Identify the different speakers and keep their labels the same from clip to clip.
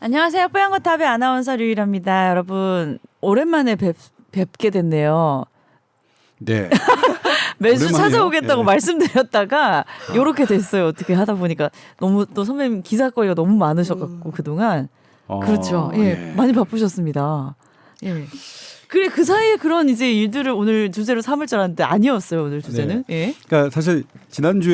Speaker 1: 안녕하세요. 뽀얀거탑의 아나운서 류일합니다. 여러분 오랜만에 뵙게 됐네요.
Speaker 2: 네.
Speaker 1: 매주
Speaker 2: 오랜만이에요.
Speaker 1: 찾아오겠다고
Speaker 2: 예.
Speaker 1: 말씀드렸다가 요렇게 됐어요. 어떻게 하다 보니까 너무 또 선배님 기사거리가 너무 많으셔갖고 그동안 그렇죠. 예, 많이 바쁘셨습니다. 예. 그래 그 사이에 그런 이제 일들을 오늘 주제로 삼을 줄 알았는데 아니었어요. 오늘 주제는. 예.
Speaker 2: 그러니까 사실 지난주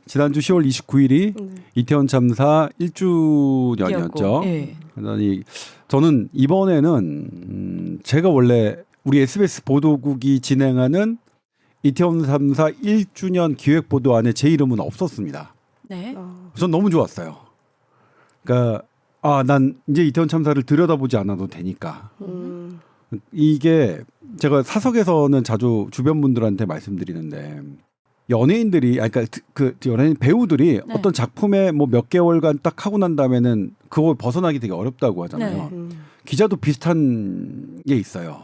Speaker 2: 10월 29일이 이태원 참사 1주년이었죠.
Speaker 1: 예.
Speaker 2: 그러니 저는 이번에는 제가 원래 우리 SBS 보도국이 진행하는 이태원 참사 1주년 기획 보도 안에 제 이름은 없었습니다.
Speaker 1: 네.
Speaker 2: 전 너무 좋았어요. 그러니까 난 이제 이태원 참사를 들여다보지 않아도 되니까. 이게 제가 사석에서는 자주 주변 분들한테 말씀드리는데 연예인들이 그러니까 그 연예인 배우들이
Speaker 1: 네.
Speaker 2: 어떤 작품에 뭐 몇 개월간 딱 하고 난 다음에는 그걸 벗어나기 되게 어렵다고 하잖아요. 기자도 비슷한 게 있어요.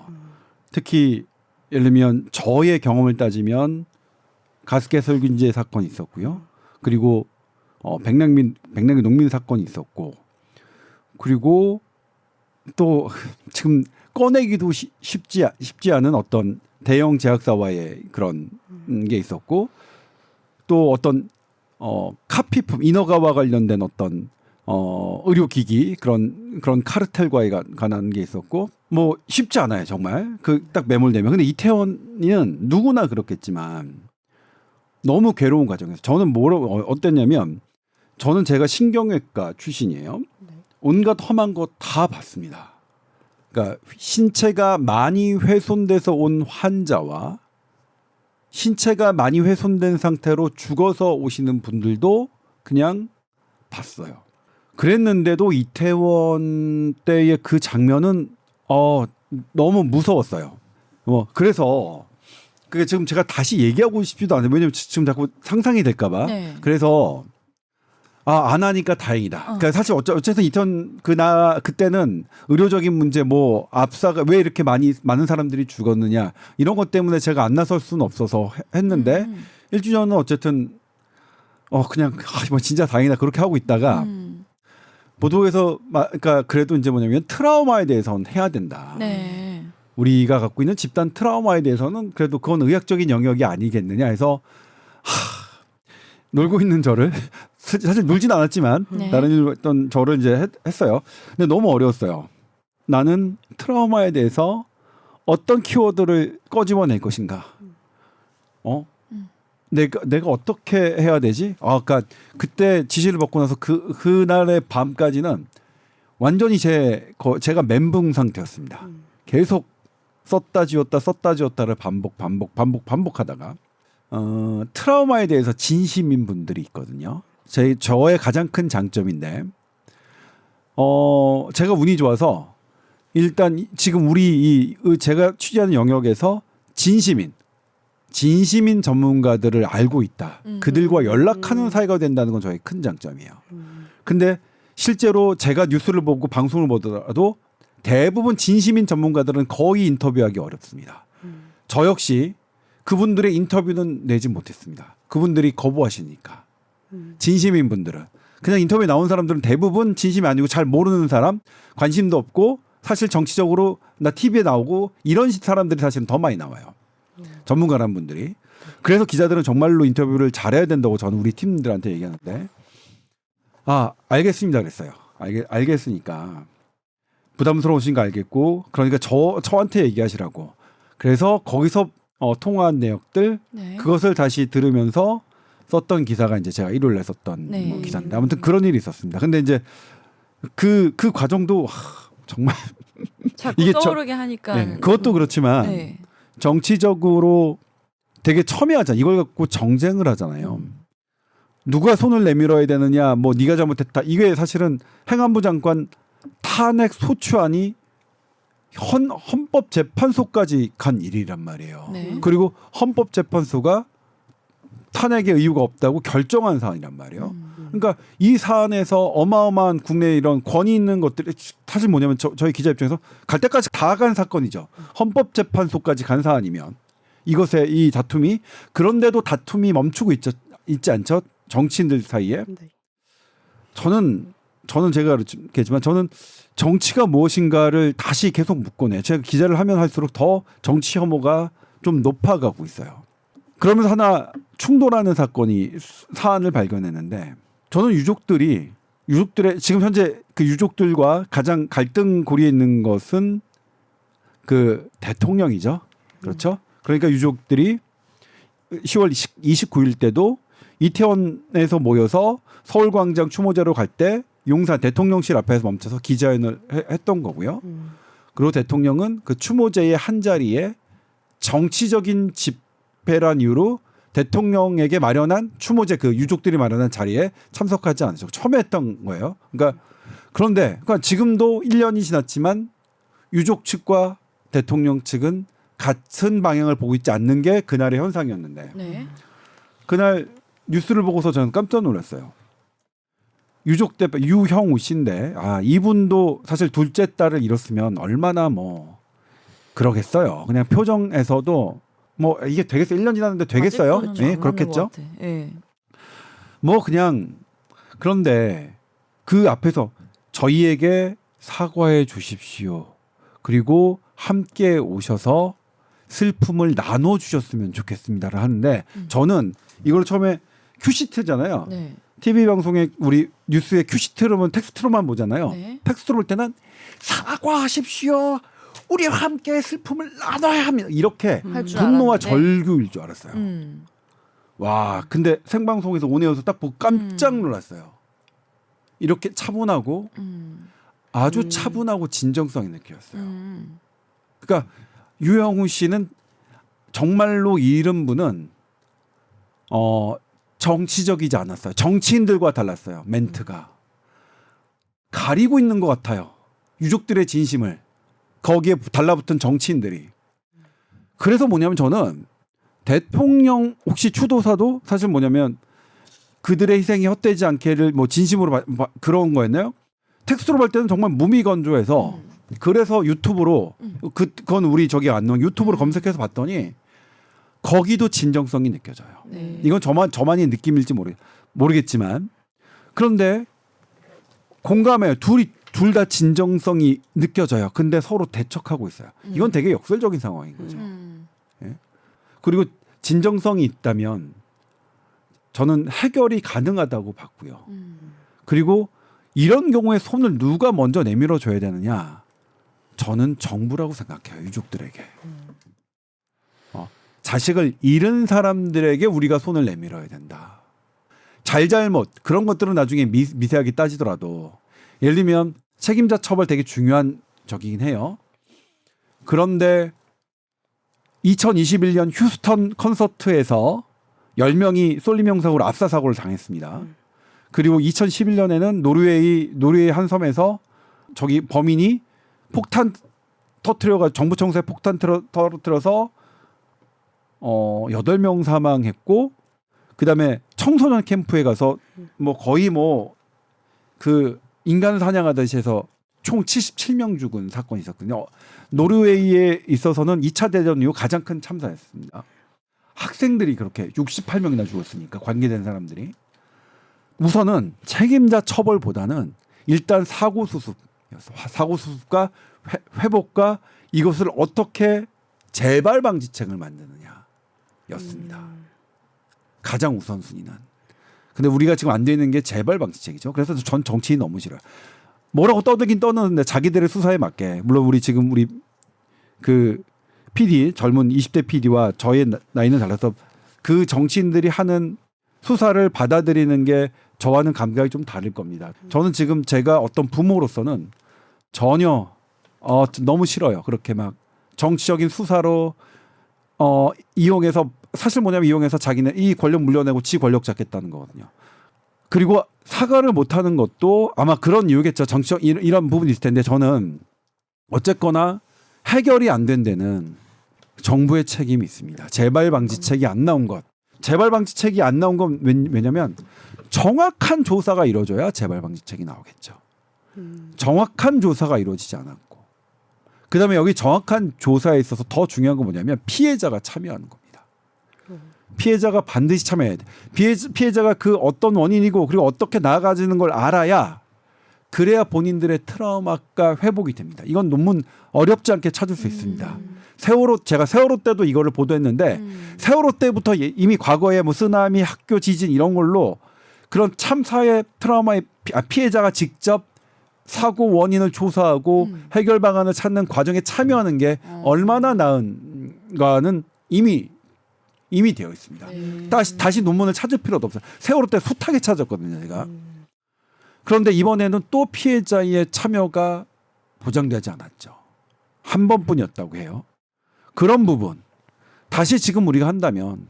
Speaker 2: 특히 예를 들면 저의 경험을 따지면 가습기설균제 사건이 있었고요. 그리고 백남기 농민 사건이 있었고, 그리고 또 지금 꺼내기도 쉽지 않은 어떤 대형 제약사와의 그런 게 있었고, 또 어떤 카피품 이너가와 관련된 어떤 의료기기 그런 카르텔과에 관한 게 있었고, 뭐 쉽지 않아요 정말 그 딱 매몰되면. 근데 이태원은 누구나 그렇겠지만 너무 괴로운 과정이었어요. 저는 어땠냐면 저는 제가 신경외과 출신이에요. 온갖 험한 거 다 봤습니다. 그러니까 신체가 많이 훼손돼서 온 환자와 신체가 많이 훼손된 상태로 죽어서 오시는 분들도 그냥 봤어요. 그랬는데도 이태원 때의 그 장면은 너무 무서웠어요. 그래서 그게 지금 제가 다시 얘기하고 싶지도 않아요. 왜냐면 지금 자꾸 상상이 될까봐.
Speaker 1: 네.
Speaker 2: 그래서 안 하니까 다행이다. 그러니까 사실 어쨌든 이태원 그때는 의료적인 문제, 뭐 압사가 왜 이렇게 많은 사람들이 죽었느냐 이런 것 때문에 제가 안 나설 수는 없어서 했는데 1주년은 어쨌든 그냥 뭐 진짜 다행이다 그렇게 하고 있다가 보도에서 그러니까 그래도 이제 뭐냐면 트라우마에 대해서는 해야 된다.
Speaker 1: 네.
Speaker 2: 우리가 갖고 있는 집단 트라우마에 대해서는 그래도 그건 의학적인 영역이 아니겠느냐 해서 놀고 있는 저를 사실 놀진 않았지만
Speaker 1: 네.
Speaker 2: 다른 일로 했던 저를 이제 했어요. 근데 너무 어려웠어요. 나는 트라우마에 대해서 어떤 키워드를 꺼집어낼 것인가? 내가 어떻게 해야 되지? 그러니까 그때 지시를 받고 나서 그날의 밤까지는 완전히 제가 멘붕 상태였습니다. 계속 썼다 지웠다를 반복하다가 트라우마에 대해서 진심인 분들이 있거든요. 저의 가장 큰 장점인데 제가 운이 좋아서 일단 지금 제가 취재하는 영역에서 진심인 전문가들을 알고 있다. 그들과 연락하는 사이가 된다는 건 저의 큰 장점이에요. 근데 실제로 제가 뉴스를 보고 방송을 보더라도 대부분 진심인 전문가들은 거의 인터뷰하기 어렵습니다. 저 역시 그분들의 인터뷰는 내지 못했습니다. 그분들이 거부하시니까. 진심인 분들은. 그냥 인터뷰에 나온 사람들은 대부분 진심이 아니고 잘 모르는 사람, 관심도 없고 사실 정치적으로 나 TV에 나오고 이런 사람들이 사실은 더 많이 나와요. 전문가란 분들이. 그래서 기자들은 정말로 인터뷰를 잘해야 된다고 저는 우리 팀들한테 얘기하는데 알겠습니다 그랬어요. 알겠으니까 부담스러우신 거 알겠고 그러니까 저한테 얘기하시라고. 그래서 거기서 통화한 내역들
Speaker 1: 네.
Speaker 2: 그것을 다시 들으면서 썼던 기사가 이제 제가 일요일에 썼던
Speaker 1: 네.
Speaker 2: 기사인데 아무튼 그런 일이 있었습니다. 근데 이제 그 과정도 정말
Speaker 1: 자꾸
Speaker 2: 이게
Speaker 1: 떠오르게 하니까
Speaker 2: 그것도 그렇지만
Speaker 1: 네.
Speaker 2: 정치적으로 되게 첨예하잖아요. 이걸 갖고 정쟁을 하잖아요. 누가 손을 내밀어야 되느냐, 뭐 네가 잘못했다. 이게 사실은 행안부 장관 탄핵 소추안이 헌법재판소까지 간 일이란 말이에요.
Speaker 1: 네.
Speaker 2: 그리고 헌법재판소가 탄핵의 이유가 없다고 결정한 사안이란 말이에요. 그러니까 이 사안에서 어마어마한 국내 이런 권위 있는 것들이 사실 뭐냐면 저희 기자 입장에서 갈 때까지 다 간 사건이죠. 헌법재판소까지 간 사안이면 이것의 이 다툼이 그런데도 다툼이 멈추고 있지 않죠. 정치인들 사이에. 저는 저는 제가 그렇겠지만 저는 정치가 무엇인가를 다시 계속 묻곤 해요. 제가 기자를 하면 할수록 더 정치 혐오가 좀 높아가고 있어요. 그러면서 하나 충돌하는 사안을 발견했는데 저는 유족들의 지금 현재 그 유족들과 가장 갈등고리에 있는 것은 그 대통령이죠. 그렇죠? 그러니까 유족들이 10월 29일 때도 이태원에서 모여서 서울광장 추모제로 갈 때 용산 대통령실 앞에서 멈춰서 기자회견을 했던 거고요. 그리고 대통령은 그 추모제의 한 자리에 정치적인 집회란 이유로 대통령에게 마련한 추모제 그 유족들이 마련한 자리에 참석하지 않으셨고 처음에 했던 거예요. 그런데 지금도 1년이 지났지만 유족 측과 대통령 측은 같은 방향을 보고 있지 않는 게 그날의 현상이었는데
Speaker 1: 네.
Speaker 2: 그날 뉴스를 보고서 저는 깜짝 놀랐어요. 유족 대표 유형우 씨인데 이분도 사실 둘째 딸을 잃었으면 얼마나 뭐 그러겠어요. 그냥 표정에서도 뭐 이게 되겠어요. 1년 지났는데 되겠어요? 네, 그렇겠죠.
Speaker 1: 네.
Speaker 2: 뭐 그냥 그런데 그 앞에서 저희에게 사과해 주십시오. 그리고 함께 오셔서 슬픔을 나눠 주셨으면 좋겠습니다를 하는데 저는 이걸 처음에 큐시트잖아요.
Speaker 1: 네.
Speaker 2: TV 방송에 우리 뉴스에 큐시트로 보면 텍스트로만 보잖아요.
Speaker 1: 네.
Speaker 2: 텍스트로 볼 때는 사과하십시오. 우리와 함께 슬픔을 나눠야 합니다. 이렇게 분노와 절규일 줄 알았어요. 와, 근데 생방송에서 온에어서 딱 보고 깜짝 놀랐어요. 이렇게 차분하고 아주 차분하고 진정성이 느껴졌어요. 그러니까 유형우 씨는 정말로 이런 분은 정치적이지 않았어요. 정치인들과 달랐어요. 멘트가 가리고 있는 것 같아요. 유족들의 진심을 거기에 달라붙은 정치인들이. 그래서 뭐냐면 저는 대통령 혹시 추도사도 사실 뭐냐면 그들의 희생이 헛되지 않게를 뭐 진심으로 그런 거였나요? 텍스트로 볼 때는 정말 무미건조해서 그래서 유튜브로 그건 우리 저기 안 나온 유튜브로 검색해서 봤더니 거기도 진정성이 느껴져요.
Speaker 1: 네.
Speaker 2: 이건 저만의 느낌일지 모르겠지만 그런데 공감해요. 둘 다 진정성이 느껴져요. 근데 서로 대척하고 있어요. 이건 되게 역설적인 상황인 거죠. 예? 그리고 진정성이 있다면 저는 해결이 가능하다고 봤고요. 그리고 이런 경우에 손을 누가 먼저 내밀어 줘야 되느냐? 저는 정부라고 생각해요. 유족들에게. 자식을 잃은 사람들에게 우리가 손을 내밀어야 된다. 잘잘못 그런 것들은 나중에 미세하게 따지더라도 예를 들면 책임자 처벌 되게 중요한 적이긴 해요. 그런데 2021년 휴스턴 콘서트에서 10명이 쏠림 형사고로 압사 사고를 당했습니다. 그리고 2011년에는 노르웨이 한 섬에서 저기 범인이 폭탄 터트려가 정부 청사에 폭탄 터트려서 8명 사망했고 그다음에 청소년 캠프에 가서 뭐 거의 뭐 그 인간 사냥하듯이 해서 총 77명 죽은 사건이 있었거든요. 노르웨이에 있어서는 2차 대전 이후 가장 큰 참사였습니다. 학생들이 그렇게 68명이나 죽었으니까 관계된 사람들이. 우선은 책임자 처벌보다는 일단 사고 수습과 회복과 이것을 어떻게 재발 방지책을 만드느냐였습니다. 가장 우선순위는. 근데 우리가 지금 안 되는 게 재발 방지책이죠. 그래서 전 정치인 너무 싫어요. 뭐라고 떠들긴 떠드는데 자기들의 수사에 맞게. 물론 우리 그 PD 젊은 20대 PD와 저의 나이는 달라서 그 정치인들이 하는 수사를 받아들이는 게 저와는 감각이 좀 다를 겁니다. 저는 지금 제가 어떤 부모로서는 전혀 너무 싫어요. 그렇게 막 정치적인 수사로 이용해서 사실 뭐냐면 이용해서 자기는 이 권력 물려내고 지 권력 잡겠다는 거거든요. 그리고 사과를 못하는 것도 아마 그런 이유겠죠. 정치적 이런 부분이 있을 텐데 저는 어쨌거나 해결이 안 된 데는 정부의 책임이 있습니다. 재발 방지책이 안 나온 것. 재발 방지책이 안 나온 건 왜냐면 정확한 조사가 이루어져야 재발 방지책이 나오겠죠. 정확한 조사가 이루어지지 않았고 그다음에 여기 정확한 조사에 있어서 더 중요한 건 뭐냐면 피해자가 참여하는 겁니다. 피해자가 반드시 참여해야 돼. 피해자가 그 어떤 원인이고 그리고 어떻게 나아가지는 걸 알아야 그래야 본인들의 트라우마가 회복이 됩니다. 이건 논문 어렵지 않게 찾을 수 있습니다. 제가 세월호 때도 이거를 보도했는데 세월호 때부터 이미 과거에 뭐 쓰나미, 학교 지진 이런 걸로 그런 참사의 트라우마의 피해자가 직접 사고 원인을 조사하고 해결 방안을 찾는 과정에 참여하는 게 얼마나 나은가는 이미 되어 있습니다. 다시 논문을 찾을 필요도 없어요. 세월호 때 숱하게 찾았거든요, 제가. 그런데 이번에는 또 피해자의 참여가 보장되지 않았죠. 한 번뿐이었다고 해요. 그런 부분 다시 지금 우리가 한다면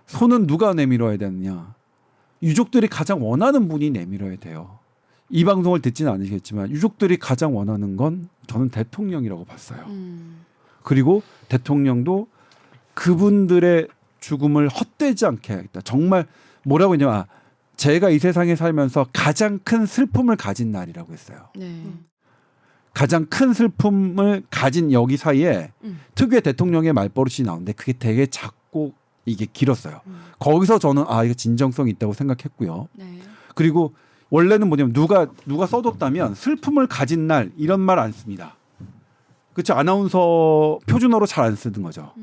Speaker 2: 손은 누가 내밀어야 되느냐? 유족들이 가장 원하는 분이 내밀어야 돼요. 이 방송을 듣지는 않으시겠지만 유족들이 가장 원하는 건 저는 대통령이라고 봤어요. 그리고 대통령도 그분들의 죽음을 헛되지 않게 하겠다. 정말 뭐라고 했냐면 제가 이 세상에 살면서 가장 큰 슬픔을 가진 날이라고 했어요.
Speaker 3: 네.
Speaker 2: 가장 큰 슬픔을 가진 여기 사이에 특유의 대통령의 말버릇이 나오는데 그게 되게 작고 이게 길었어요. 거기서 저는 이거 진정성이 있다고 생각했고요.
Speaker 3: 네.
Speaker 2: 그리고 원래는 뭐냐면 누가 써줬다면 슬픔을 가진 날 이런 말 안 씁니다. 그렇죠? 아나운서 표준어로 잘 안 쓰는 거죠.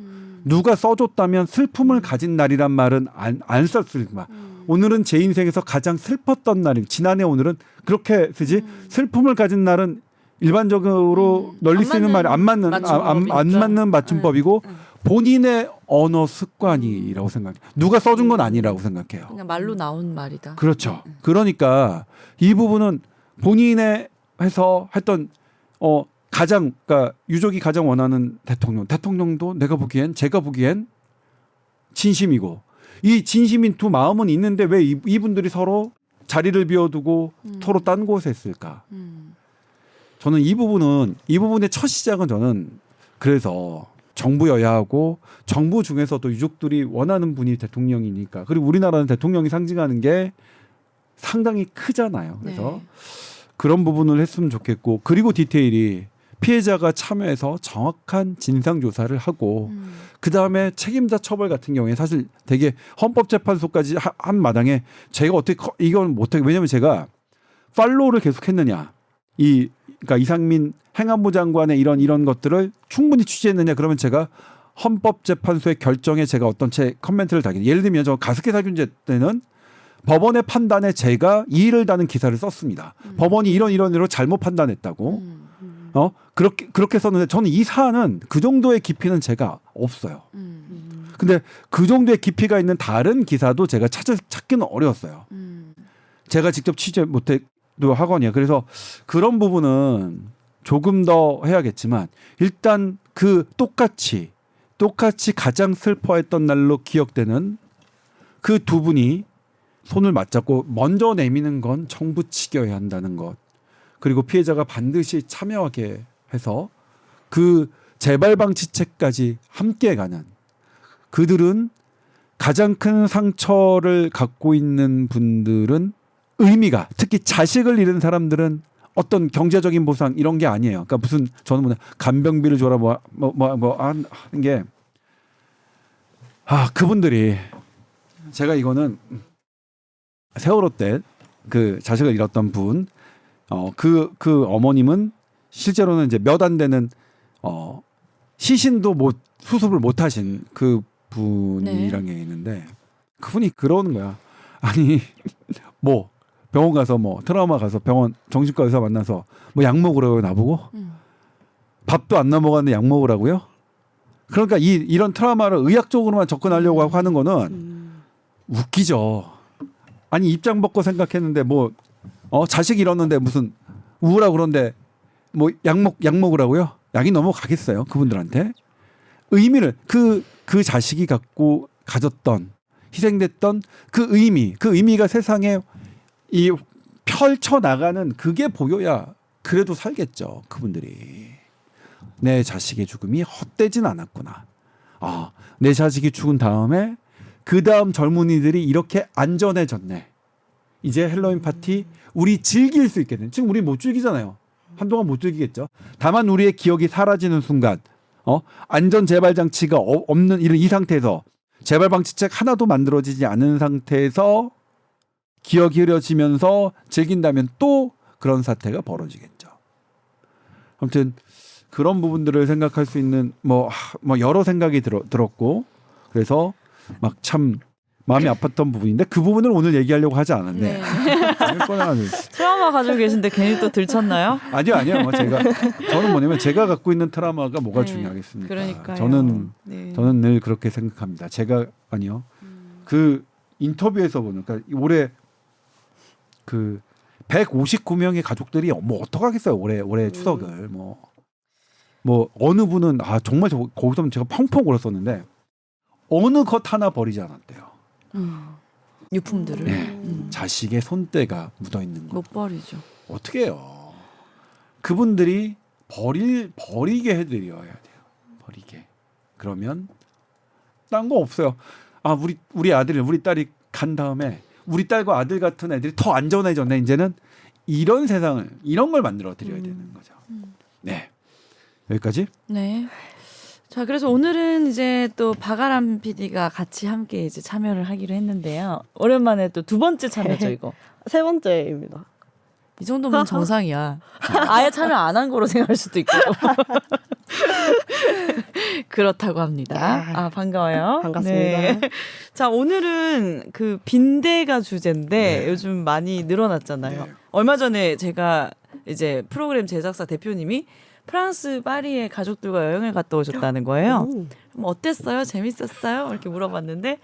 Speaker 2: 누가 써줬다면 슬픔을 가진 날이란 말은 안 썼을 말. 오늘은 제 인생에서 가장 슬펐던 날입니다. 지난해 오늘은 그렇게 쓰지. 슬픔을 가진 날은 일반적으로 널리 쓰는 말이 안 맞는 맞춤법이고 본인의 언어 습관이라고 생각해요. 누가 써준 건 아니라고 생각해요.
Speaker 1: 그냥 말로 나온 말이다.
Speaker 2: 그렇죠. 그러니까 이 부분은 본인의 해서 했던 그러니까 유족이 가장 원하는 대통령도 제가 보기엔 진심이고 이 진심인 두 마음은 있는데 왜 이분들이 서로 자리를 비워두고 서로 딴 곳에 있을까? 저는 이 부분의 첫 시작은 저는 그래서 정부 여야하고 정부 중에서도 유족들이 원하는 분이 대통령이니까 그리고 우리나라는 대통령이 상징하는 게 상당히 크잖아요. 그래서 그런 부분을 했으면 좋겠고 그리고 디테일이 피해자가 참여해서 정확한 진상 조사를 하고 그 다음에 책임자 처벌 같은 경우에 사실 되게 헌법재판소까지 한 마당에 제가 어떻게 이건 못하게 왜냐하면 제가 팔로우를 계속했느냐 그러니까 이상민 행안부 장관의 이런 것들을 충분히 취재했느냐 그러면 제가 헌법재판소의 결정에 제가 어떤 제 커멘트를 달게 예를 들면 저 가습기 살균제 때는 법원의 판단에 제가 이의를 다는 기사를 썼습니다. 법원이 이런 잘못 판단했다고. 그렇게 썼는데 저는 이 사안은 그 정도의 깊이는 제가 없어요. 근데 그 정도의 깊이가 있는 다른 기사도 제가 찾기는 어려웠어요. 제가 직접 취재 못해도 하거든요. 그래서 그런 부분은 조금 더 해야겠지만 일단 똑같이 가장 슬퍼했던 날로 기억되는 그 두 분이 손을 맞잡고 먼저 내미는 건 정부 측이어야 한다는 것. 그리고 피해자가 반드시 참여하게 해서 그 재발 방지책까지 함께 가는 그들은 가장 큰 상처를 갖고 있는 분들은 의미가 특히 자식을 잃은 사람들은 어떤 경제적인 보상 이런 게 아니에요. 그러니까 저는 간병비를 줘라 하는 게 그분들이 제가 이거는 세월호 때 그 자식을 잃었던 분 그 어머님은 실제로는 이제 몇 안 되는 시신도 수습을 못 하신 그 분이란 게 있는데 그분이 그러는 거야. 아니 병원 가서 트라우마 가서 병원 정신과 의사 만나서 약 먹으라고요 나보고 밥도 안 넘어가는데 약 먹으라고요? 그러니까 이런 트라우마를 의학적으로만 접근하려고 하는 거는 웃기죠. 아니 입장 벗고 생각했는데 자식 잃었는데 무슨 우울하고 그런데 약 먹으라고요? 약이 넘어가겠어요 그분들한테? 의미를 그 자식이 가졌던 희생됐던 그 의미가 세상에 이 펼쳐 나가는 그게 보여야 그래도 살겠죠 그분들이. 내 자식의 죽음이 헛되진 않았구나. 내 자식이 죽은 다음에 그 다음 젊은이들이 이렇게 안전해졌네. 이제 헬로윈 파티 우리 즐길 수 있겠네. 지금 우리 못 즐기잖아요. 한동안 못 즐기겠죠. 다만 우리의 기억이 사라지는 순간 안전 재발 장치가 없는 이 상태에서 재발 방지책 하나도 만들어지지 않은 상태에서 기억이 흐려지면서 즐긴다면 또 그런 사태가 벌어지겠죠. 아무튼 그런 부분들을 생각할 수 있는 뭐 여러 생각이 들었고 그래서 막 참 마음이 아팠던 부분인데 그 부분을 오늘 얘기하려고 하지 않았네.
Speaker 1: 트라우마 가지고 계신데 괜히 또 들쳤나요?
Speaker 2: 아니요. 뭐 저는 뭐냐면 제가 갖고 있는 트라우마가 뭐가 중요하겠습니까?
Speaker 1: 그러니까요.
Speaker 2: 저는 늘 그렇게 생각합니다. 제가 아니요. 그 인터뷰에서 보니까 그러니까 올해 그 159명의 가족들이 뭐 어떡하겠어요. 올해 추석을 뭐 어느 분은 정말 거기서 제가 펑펑 울었었는데 어느 것 하나 버리지 않았대요.
Speaker 1: 유품들을
Speaker 2: 자식의 손때가 묻어 있는 거
Speaker 1: 못 버리죠.
Speaker 2: 어떻게 해요? 그분들이 버리게 해드려야 돼요. 버리게. 그러면 딴 거 없어요. 우리 아들, 우리 딸이 간 다음에 우리 딸과 아들 같은 애들이 더 안전해졌네. 이제는 이런 세상을 이런 걸 만들어 드려야 되는 거죠. 네. 여기까지.
Speaker 1: 네. 자, 그래서 오늘은 이제 또 박아람 PD가 같이 함께 이제 참여를 하기로 했는데요. 오랜만에 또 두 번째 참여죠, 이거.
Speaker 3: 세 번째입니다.
Speaker 1: 이 정도면 정상이야. 아예 참여 안 한 거로 생각할 수도 있고. 그렇다고 합니다. 반가워요.
Speaker 3: 반갑습니다.
Speaker 1: 네. 자, 오늘은 그 빈대가 주제인데 요즘 많이 늘어났잖아요.
Speaker 2: 네.
Speaker 1: 얼마 전에 제가 이제 프로그램 제작사 대표님이 프랑스 파리에 가족들과 여행을 갔다 오셨다는 거예요. 뭐 어땠어요? 재밌었어요? 이렇게 물어봤는데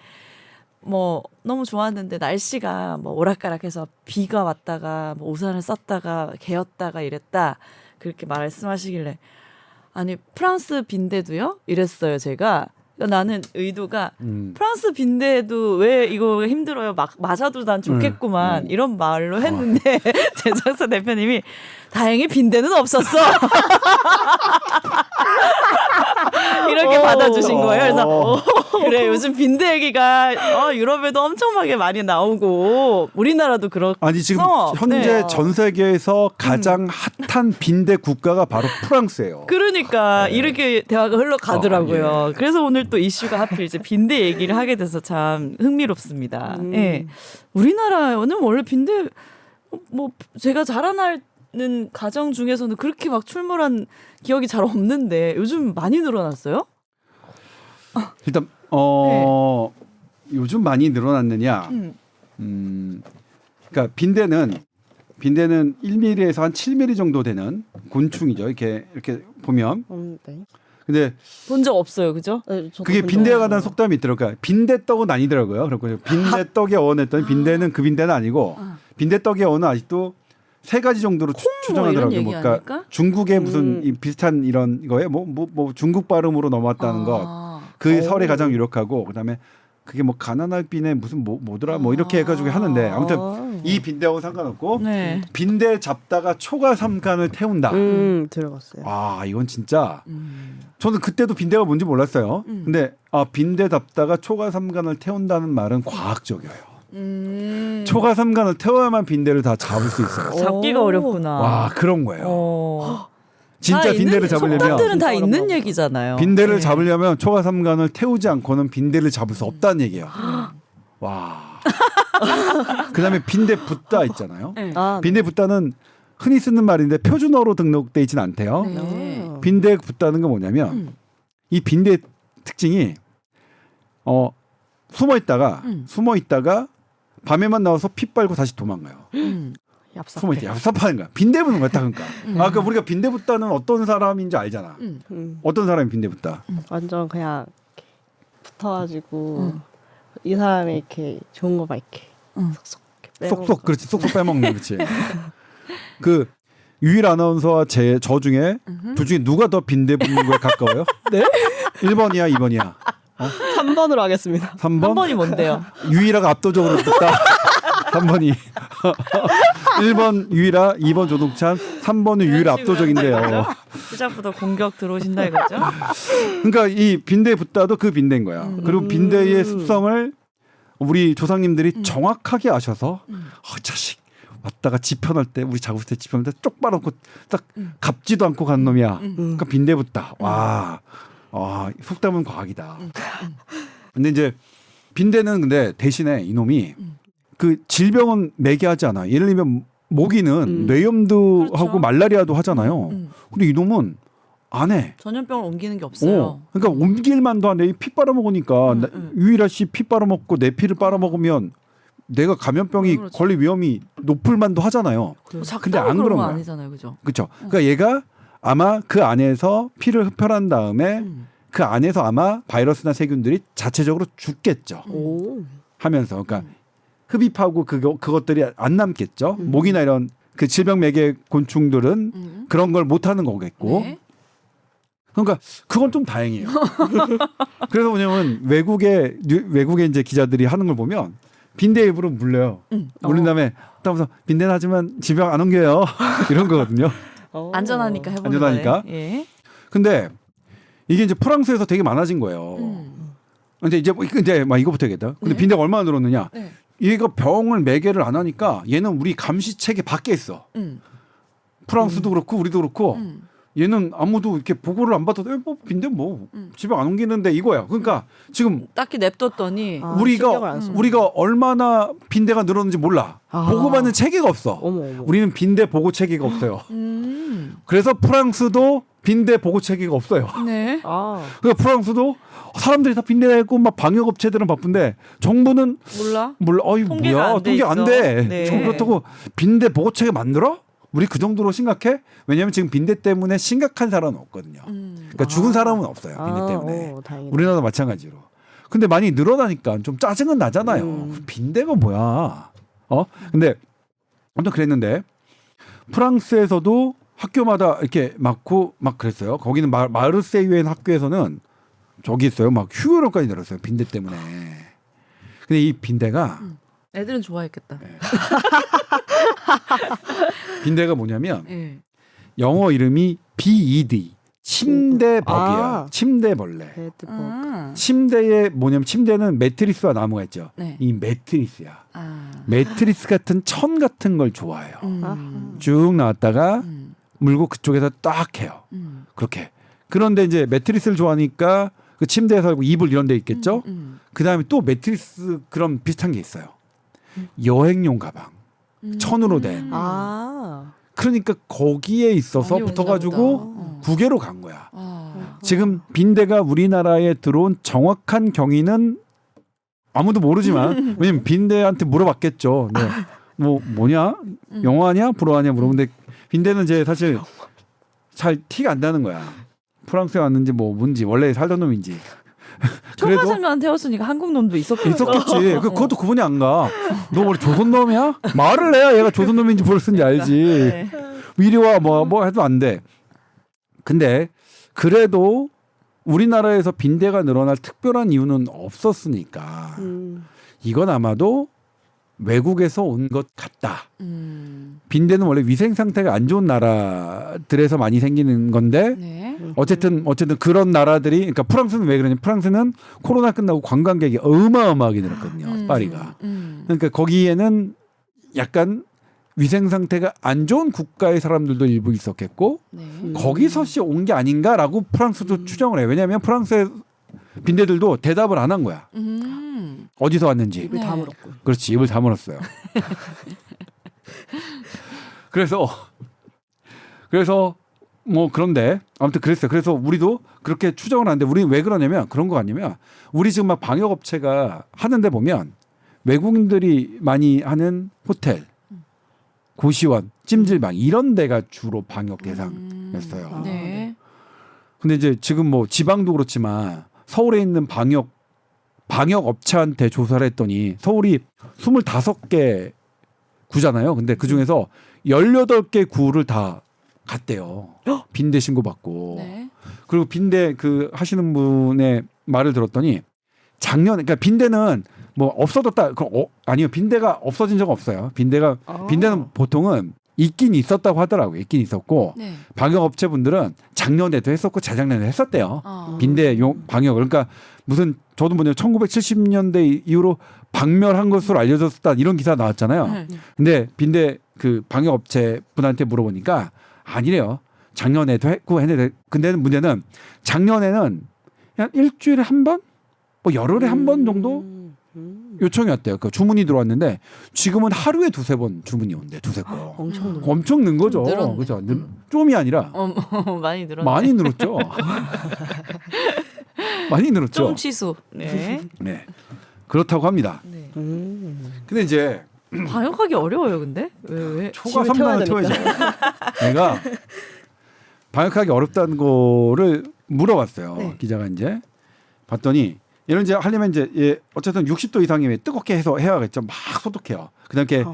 Speaker 1: 뭐 너무 좋았는데 날씨가 뭐 오락가락해서 비가 왔다가 뭐 우산을 썼다가 개었다가 이랬다 그렇게 말씀하시길래 아니 프랑스 빈대도요? 이랬어요 제가. 나는 의도가 프랑스 빈대도 왜 이거 힘들어요? 맞아도 난 좋겠구만 이런 말로 했는데 제작사 대표님이 다행히 빈대는 없었어. 이렇게 받아주신 거예요. 그래서 그래 요즘 빈대 얘기가 유럽에도 엄청나게 많이 나오고 우리나라도 그렇고
Speaker 2: 아니 지금 현재 전 세계에서 가장 핫한 빈대 국가가 바로 프랑스예요.
Speaker 1: 그러니까 이렇게 대화가 흘러가더라고요. 그래서 오늘 또 이슈가 하필 이제 빈대 얘기를 하게 돼서 참 흥미롭습니다. 예. 우리나라는 원래 빈대 뭐 제가 자라나는 가정 중에서는 그렇게 막 출몰한 기억이 잘 없는데 요즘 많이 늘어났어요?
Speaker 2: 일단 요즘 많이 늘어났느냐? 그러니까 빈대는 1mm에서 한 7mm 정도 되는 곤충이죠. 이렇게 보면.
Speaker 3: 네.
Speaker 2: 근데
Speaker 1: 본 적 없어요, 그죠?
Speaker 3: 네, 저도
Speaker 2: 그게
Speaker 3: 본
Speaker 2: 빈대에
Speaker 3: 적
Speaker 2: 관한 속담이 있더라고요. 그러니까 빈대떡은 아니더라고요. 그리고 빈대떡의 어원했더니 빈대는 그 빈대는 아니고 빈대떡의 어원은 아직도 세 가지 정도로 추정하더라고요.
Speaker 1: 이런 얘기
Speaker 2: 그러니까
Speaker 1: 아닐까?
Speaker 2: 중국의 무슨 이 비슷한 이런 거에 뭐 중국 발음으로 넘어왔다는 것. 그 설이 가장 유력하고 그다음에 그게 뭐 가난할 빈에 무슨 뭐더라 뭐 이렇게 해가지고 하는데 아무튼 이 빈대하고 상관없고
Speaker 1: 네.
Speaker 2: 빈대 잡다가 초가 삼간을 태운다.
Speaker 3: 들어갔어요.
Speaker 2: 이건 진짜 저는 그때도 빈대가 뭔지 몰랐어요. 근데 빈대 잡다가 초가 삼간을 태운다는 말은 과학적이에요. 초가 삼간을 태워야만 빈대를 다 잡을 수 있어요.
Speaker 1: 잡기가 어렵구나.
Speaker 2: 와 그런 거예요. 진짜 빈대를 잡으려면
Speaker 1: 속담들은 다 있는 얘기잖아요.
Speaker 2: 빈대를 잡으려면 초가 삼간을 태우지 않고는 빈대를 잡을 수 없다는 얘기예요. 와. 그다음에 빈대 붓다 있잖아요. 빈대 붓다는 흔히 쓰는 말인데 표준어로 등록돼 있지는 않대요.
Speaker 1: 네.
Speaker 2: 빈대 붓다는 건 뭐냐면 이 빈대 특징이 숨어 있다가 밤에만 나와서 피 빨고 다시 도망가요. 숨어 있다. 얍삽하는 거야. 빈대 부는 거야, 그러니까. 그러니까 우리가 빈대 붓다는 어떤 사람인지 알잖아. 어떤 사람이 빈대 붓다?
Speaker 3: 완전 그냥 붙어가지고 이 사람이 이렇게 좋은 거 막 이렇게
Speaker 2: 쏙쏙 그렇지, 쏙쏙 빼먹는 그렇지. 그 유일 아나운서와 저 중에 둘 중에 누가 더 빈대 붓는 거에 가까워요?
Speaker 3: 네?
Speaker 2: 1번이야, 2번이야.
Speaker 3: 3번으로 하겠습니다.
Speaker 2: 3번?
Speaker 1: 3번이 뭔데요?
Speaker 2: 유일아가 압도적으로 붓다. 3번이 1번 유일아, 2번 조동찬, 3번은 유일아 압도적인데요.
Speaker 1: 시작부터 공격 들어오신다 이거죠?
Speaker 2: 그러니까 이 빈대 붓다도 그 빈대인 거야. 그리고 빈대의 습성을 우리 조상님들이 정확하게 아셔서 자식 왔다가 지편할 때 우리 작을 때 지편할 때 쪽 빨아놓고 딱 갑지도 않고 간 놈이야. 그러니까 빈대 붓다. 와, 속담은 과학이다. 근데 이제 빈대는 근데 대신에 이놈이 그 질병은 매개하지 않아. 예를 들면 모기는 뇌염도하고
Speaker 1: 그렇죠.
Speaker 2: 말라리아도 하잖아요. 근데 이놈은 안 해.
Speaker 1: 전염병을 옮기는 게 없어요.
Speaker 2: 그러니까 옮길 만도 한데 피 빨아먹으니까 유일아 씨 피 빨아먹고 내 피를 빨아먹으면 내가 감염병이
Speaker 1: 그렇죠.
Speaker 2: 걸릴 위험이 높을 만도 하잖아요.
Speaker 1: 뭐
Speaker 2: 근데
Speaker 1: 작다고
Speaker 2: 안
Speaker 1: 그런
Speaker 2: 그런
Speaker 1: 건
Speaker 2: 거야.
Speaker 1: 아니잖아요, 그죠?
Speaker 2: 그렇죠. 그러니까 얘가 아마 그 안에서 피를 흡혈한 다음에 그 안에서 아마 바이러스나 세균들이 자체적으로 죽겠죠.
Speaker 3: 오.
Speaker 2: 하면서 그러니까 흡입하고 그것들이 안 남겠죠. 모기나 이런 그 질병 매개 곤충들은 그런 걸 못 하는 거겠고.
Speaker 1: 네.
Speaker 2: 그러니까 그건 좀 다행이에요. 그래서 뭐냐면 외국의 이제 기자들이 하는 걸 보면 빈대 일부러 물려요. 물린 다음에 하면서 빈대는 하지만 질병 안 옮겨요. 이런 거거든요.
Speaker 1: 안전하니까 해보는
Speaker 2: 안전하니까.
Speaker 1: 거네. 예.
Speaker 2: 근데 이게 이제 프랑스에서 되게 많아진 거예요. 근데 이제 막 이거부터 얘기했다. 근데
Speaker 1: 네.
Speaker 2: 빈대가 얼마나 늘었느냐?
Speaker 1: 네.
Speaker 2: 얘가 병을 매개를 안 하니까 얘는 우리 감시 체계 밖에 있어. 프랑스도 그렇고 우리도 그렇고 얘는 아무도 이렇게 보고를 안 받아도 뭐 빈대 뭐 집에 안 옮기는데 이거야. 그러니까 지금
Speaker 1: 딱히 냅뒀더니
Speaker 3: 신경을 안 써.
Speaker 2: 우리가 얼마나 빈대가 늘었는지 몰라. 보고받는 체계가 없어.
Speaker 3: 어머.
Speaker 2: 우리는 빈대 보고 체계가 없어요. 그래서 프랑스도 빈대 보고 체계가 없어요.
Speaker 1: 네.
Speaker 2: 그러니까 프랑스도 사람들이 다 빈대가 있고 막 방역 업체들은 바쁜데 정부는
Speaker 1: 몰라.
Speaker 2: 어이
Speaker 1: 통계가
Speaker 2: 뭐야
Speaker 1: 안 돼
Speaker 2: 통계 안
Speaker 1: 있어.
Speaker 2: 돼.
Speaker 1: 네.
Speaker 2: 그렇다고 빈대 보고 체계 만들어? 우리 그 정도로 심각해? 왜냐하면 지금 빈대 때문에 심각한 사람은 없거든요. 그러니까 죽은 사람은 없어요. 빈대 때문에.
Speaker 3: 다행이네.
Speaker 2: 우리나라도 마찬가지로. 근데 많이 늘어나니까 좀 짜증은 나잖아요. 빈대가 뭐야? 근데 아무튼 그랬는데 프랑스에서도 학교마다 이렇게 막고 막 그랬어요. 거기는 마르세유엔 학교에서는 저기 있어요. 막 휴교령까지 내렸어요. 빈대 때문에. 근데 이 빈대가
Speaker 1: 애들은 좋아했겠다.
Speaker 2: 빈대가 뭐냐면
Speaker 1: 예.
Speaker 2: 영어 이름이 BED 침대버기야. 침대벌레.
Speaker 3: 배드버그.
Speaker 2: 침대에 뭐냐면 침대는 매트리스와 나무가 있죠.
Speaker 1: 네.
Speaker 2: 이 매트리스야. 매트리스 같은 천 같은 걸 좋아해요. 쭉 나왔다가 물고 그쪽에서 딱 해요. 그렇게. 그런데 이제 매트리스를 좋아하니까 그 침대에서 이불 이런 데 있겠죠. 그다음에 또 매트리스 그런 비슷한 게 있어요. 여행용 가방. 천으로 된. 그러니까 거기에 있어서
Speaker 1: 많이
Speaker 2: 붙어가지고 국외로 간 거야.
Speaker 1: 아.
Speaker 2: 지금 빈대가 우리나라에 들어온 정확한 경위는 아무도 모르지만 왜냐면 빈대한테 물어봤겠죠. 네. 뭐냐? 영어하냐? 불어하냐? 물어보는데 빈대는 이제 사실 잘 티가 안 나는 거야. 프랑스에 왔는지 뭔지 원래 살던 놈인지.
Speaker 1: 초파생만 태웠으니까 한국 놈도 있었겠지.
Speaker 2: 그것도 구분이 안 가. 너 우리 조선 놈이야? 말을 해야 얘가 조선 놈인지 모르는지 알지.
Speaker 1: 네.
Speaker 2: 이리 와 뭐 해도 안 돼. 근데 그래도 우리나라에서 빈대가 늘어날 특별한 이유는 없었으니까 이건 아마도 외국에서 온 것 같다. 빈대는 원래 위생 상태가 안 좋은 나라들에서 많이 생기는 건데
Speaker 1: 네.
Speaker 2: 어쨌든 그런 나라들이 그러니까 프랑스는 왜 그러냐? 프랑스는 코로나 끝나고 관광객이 어마어마하게 늘었거든요. 파리가. 그러니까 거기에는 약간 위생 상태가 안 좋은 국가의 사람들도 일부 있었겠고
Speaker 1: 네.
Speaker 2: 거기서 온 게 아닌가라고 프랑스도 추정을 해요. 왜냐하면 프랑스의 빈대들도 대답을 안 한 거야. 어디서 왔는지.
Speaker 3: 입을
Speaker 1: 네.
Speaker 3: 다물었고.
Speaker 2: 그렇지. 입을 다물었어요. 그래서 뭐 그런데 아무튼 그랬어요. 그래서 우리도 그렇게 추정을 하는데 우리 왜 그러냐면 그런 거 아니면 우리 지금 막 방역 업체가 하는데 보면 외국인들이 많이 하는 호텔, 고시원, 찜질방 이런 데가 주로 방역 대상이었어요.
Speaker 1: 네.
Speaker 2: 근데 이제 지금 뭐 지방도 그렇지만 서울에 있는 방역 업체한테 조사를 했더니 서울이 25개 구잖아요. 근데 그 중에서 18개 구를 다 갔대요. 빈대 신고 받고.
Speaker 1: 네.
Speaker 2: 그리고 빈대 그 하시는 분의 말을 들었더니 작년 그러니까 빈대는 뭐 없어졌다. 아니요. 빈대가 없어진 적은 없어요. 빈대는 보통은 있긴 있었다고 하더라고요. 있긴 있었고
Speaker 1: 네.
Speaker 2: 방역 업체분들은 작년에도 했었고 재작년에도 했었대요. 빈대 방역을 그러니까 무슨 저도 뭐냐 1970년대 이후로 박멸한 것으로 알려졌다 이런 기사 나왔잖아요.
Speaker 1: 네.
Speaker 2: 근데 빈대 그 방역 업체 분한테 물어보니까 아니래요. 작년에도 했고 했는데 근데 문제는 작년에는 그냥 일주일에 한 번, 뭐 열흘에 한 번 정도 요청이 왔대요. 그 주문이 들어왔는데 지금은 하루에 2-3번 주문이 온대. 2-3건. 엄청 는 거죠.
Speaker 1: 늘었네.
Speaker 2: 그죠? 좀이 아니라
Speaker 1: 많이 늘었네.
Speaker 2: 많이 늘었죠. 많이 늘었죠.
Speaker 1: 좀 취소. 네.
Speaker 2: 네. 그렇다고 합니다.
Speaker 1: 네.
Speaker 2: 근데 이제
Speaker 1: 방역하기 어려워요, 근데 왜?
Speaker 2: 초과
Speaker 3: 집을 태워야
Speaker 2: 3만원 태워야죠. 내가 방역하기 어렵다는 거를 물어봤어요.
Speaker 3: 네.
Speaker 2: 기자가 이제 봤더니 이런 이제 하려면 이제 어쨌든 60도 이상이면 뜨겁게 해서 해야겠죠. 막 소독해요. 그다음에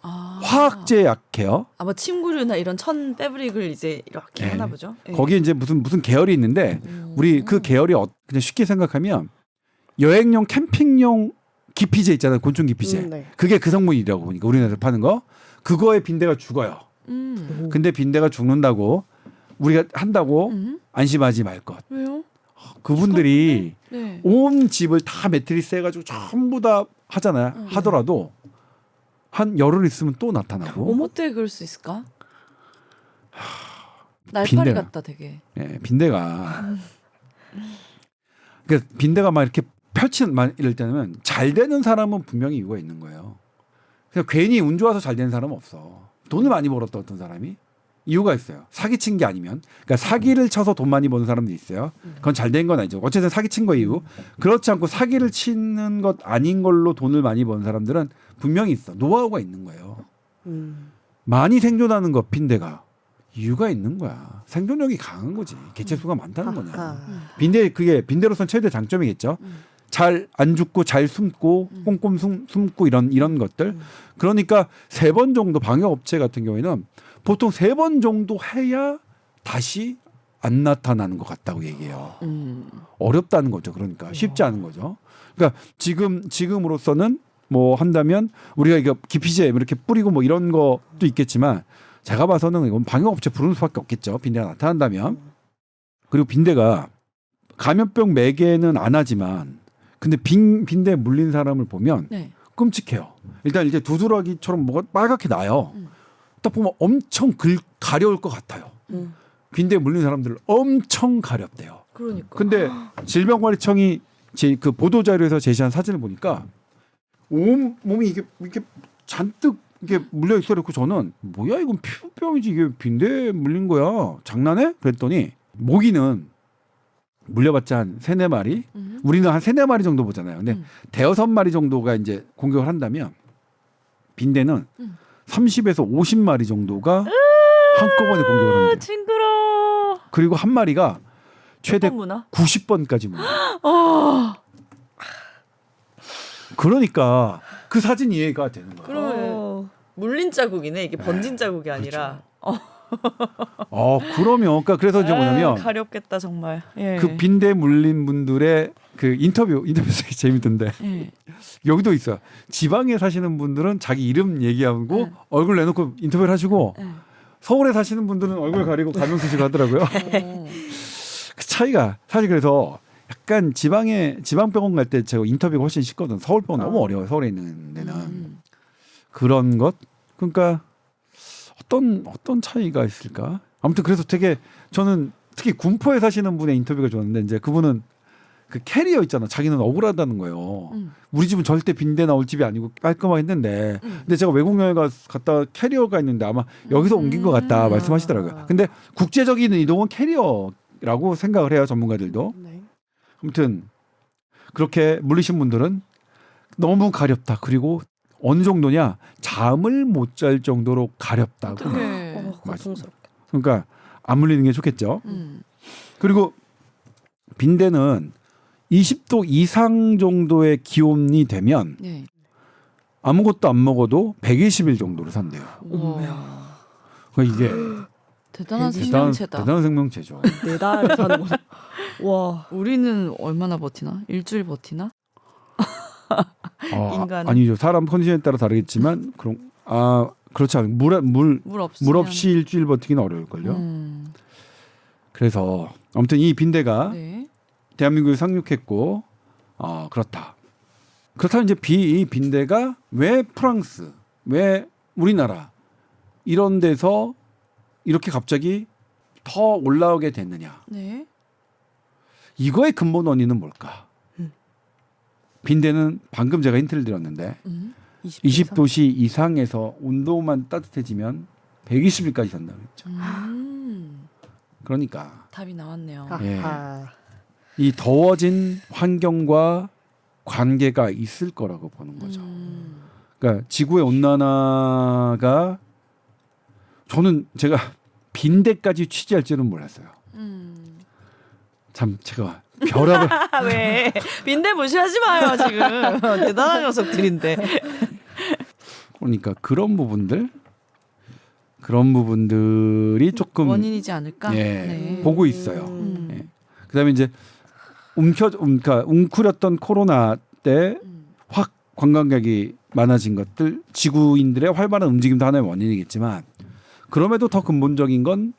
Speaker 2: 화학제 약해요.
Speaker 1: 아마 침구류나 이런 천 패브릭을 이제 이렇게
Speaker 2: 네.
Speaker 1: 하나 보죠. 네.
Speaker 2: 거기에 이제 무슨 계열이 있는데 우리 그 계열이 그냥 쉽게 생각하면 여행용 캠핑용 기피제 있잖아요. 곤충 기피제.
Speaker 3: 네.
Speaker 2: 그게 그 성분이라고 보니까 우리나라에서 파는 거. 그거에 빈대가 죽어요. 근데 빈대가 죽는다고 우리가 한다고 안심하지 말 것.
Speaker 1: 왜요?
Speaker 2: 그분들이
Speaker 1: 네.
Speaker 2: 온 집을 다 매트리스 해가지고 전부 다 하잖아요. 하더라도 한 열흘 있으면 또 나타나고.
Speaker 1: 어떻게 그럴 수 있을까? 날파리
Speaker 2: 빈대가.
Speaker 1: 같다, 되게.
Speaker 2: 예, 빈대가. 그러니까 빈대가 막 이렇게 이럴 때는 잘 되는 사람은 분명히 이유가 있는 거예요. 그냥 괜히 운 좋아서 잘 되는 사람은 없어. 돈을 많이 벌었다 어떤 사람이 이유가 있어요. 사기친 게 아니면, 그러니까 사기를 쳐서 돈 많이 버는 사람도 있어요. 그건 잘 된 건 아니죠. 어쨌든 사기친 거 이유. 그렇지 않고 사기를 치는 것 아닌 걸로 돈을 많이 버는 사람들은 분명히 있어. 노하우가 있는 거예요. 많이 생존하는 것 빈대가 이유가 있는 거야. 생존력이 강한 거지. 개체수가 많다는 거냐. 그게 빈대로선 최대 장점이겠죠. 잘 안 죽고 잘 숨고 꼼꼼 숨고 이런 것들. 그러니까 3번 정도 방역업체 같은 경우에는 보통 3번 정도 해야 다시 안 나타나는 것 같다고 얘기해요. 어렵다는 거죠. 그러니까 쉽지 않은 거죠. 그러니까 지금으로서는 뭐 한다면 우리가 이거 기피제 이렇게 뿌리고 뭐 이런 것도 있겠지만 제가 봐서는 이건 방역업체 부르는 수밖에 없겠죠. 빈대가 나타난다면. 그리고 빈대가 감염병 매개는 안 하지만 근데 빈대에 물린 사람을 보면
Speaker 1: 네.
Speaker 2: 끔찍해요. 일단 이제 두드러기처럼 뭐가 빨갛게 나요. 딱 보면 엄청 가려울 것 같아요. 빈대에 물린 사람들 엄청 가렵대요.
Speaker 1: 그러니까.
Speaker 2: 근데 질병관리청이 그 보도 자료에서 제시한 사진을 보니까 온 몸이 이렇게 잔뜩 이게 물려 있어 그랬고 저는 뭐야 이건 피부병이지 이게 빈대에 물린 거야. 장난해? 그랬더니 모기는 물려봤자 한 3-4마리. 우리는 한 3-4마리 정도 보잖아요. 근데 5-6마리 정도가 이제 공격을 한다면 빈대는 30에서 50마리 정도가 한꺼번에 공격을 합니다.
Speaker 1: 징그러.
Speaker 2: 그리고 한 마리가 최대
Speaker 1: 문화?
Speaker 2: 90번까지 물려. 그러니까 그 사진 이해가 되는 거예요.
Speaker 1: 그러면 물린 자국이네. 이게 번진 자국이 아니라.
Speaker 2: 그러면 그래서 이제 뭐냐면
Speaker 1: 가렵겠다 정말. 예.
Speaker 2: 그 빈대 물린 분들의 그 인터뷰 되게 재밌던데
Speaker 1: 예.
Speaker 2: 여기도 있어요. 지방에 사시는 분들은 자기 이름 얘기하고 얼굴 내놓고 인터뷰를 하시고 서울에 사시는 분들은 얼굴 가리고 가명 쓰시고 하더라고요. 그 차이가 사실 그래서 약간 지방병원 갈 때 제가 인터뷰가 훨씬 쉽거든. 서울병원 너무 어려워요. 서울에 있는 데는 그런 것. 그러니까 어떤 차이가 있을까? 아무튼 그래서 되게 저는 특히 군포에 사시는 분의 인터뷰가 좋았는데 이제 그분은 그 캐리어 있잖아. 자기는 억울하다는 거예요. 우리 집은 절대 빈대 나올 집이 아니고 깔끔하게 했는데 근데 제가 외국 여행 갔다 캐리어가 있는데 아마 여기서 옮긴 것 같다 말씀하시더라고요. 근데 국제적인 이동은 캐리어라고 생각을 해요. 전문가들도.
Speaker 3: 네.
Speaker 2: 아무튼 그렇게 물리신 분들은 너무 가렵다. 그리고 어느 정도냐 잠을 못 잘 정도로 가렵다고.
Speaker 3: 고통스럽게.
Speaker 2: 그러니까 안 물리는 게 좋겠죠. 그리고 빈대는 20도 이상 정도의 기온이 되면
Speaker 1: 네.
Speaker 2: 아무것도 안 먹어도 120일 정도로 산대요. 그러니까 이게
Speaker 1: 대단한 생명체다.
Speaker 2: 대단한 생명체죠.
Speaker 3: 4달 사는구나. 와.
Speaker 1: 우리는 얼마나 버티나? 일주일 버티나? 인간은?
Speaker 2: 아니죠. 사람 컨디션에 따라 다르겠지만 그렇지 않아요. 물 없이 일주일 버티기는 어려울걸요. 그래서 아무튼 이 빈대가
Speaker 1: 네.
Speaker 2: 대한민국에 상륙했고 그렇다. 그렇다면 이제 이 빈대가 왜 프랑스, 왜 우리나라 이런 데서 이렇게 갑자기 더 올라오게 됐느냐.
Speaker 1: 네.
Speaker 2: 이거의 근본 원인은 뭘까? 빈대는 방금 제가 힌트를 드렸는데 20도씨 이상에서 온도만 따뜻해지면 120일까지 산다고 했죠. 그러니까
Speaker 1: 답이 나왔네요.
Speaker 2: 예.
Speaker 3: 아하.
Speaker 2: 이 더워진 환경과 관계가 있을 거라고 보는 거죠. 그러니까 지구의 온난화가 저는 제가 빈대까지 취재할 줄은 몰랐어요. 참 제가 벼락을
Speaker 1: 왜 빈대 무시하지 마요 지금. 대단한 녀석들인데.
Speaker 2: 그러니까 그런 부분들이 조금
Speaker 1: 원인이지 않을까?
Speaker 2: 예,
Speaker 1: 네.
Speaker 2: 보고 있어요. 예. 그다음에 이제 그러니까 웅크렸던 코로나 때 확 관광객이 많아진 것들 지구인들의 활발한 움직임도 하나의 원인이겠지만 그럼에도 더 근본적인 건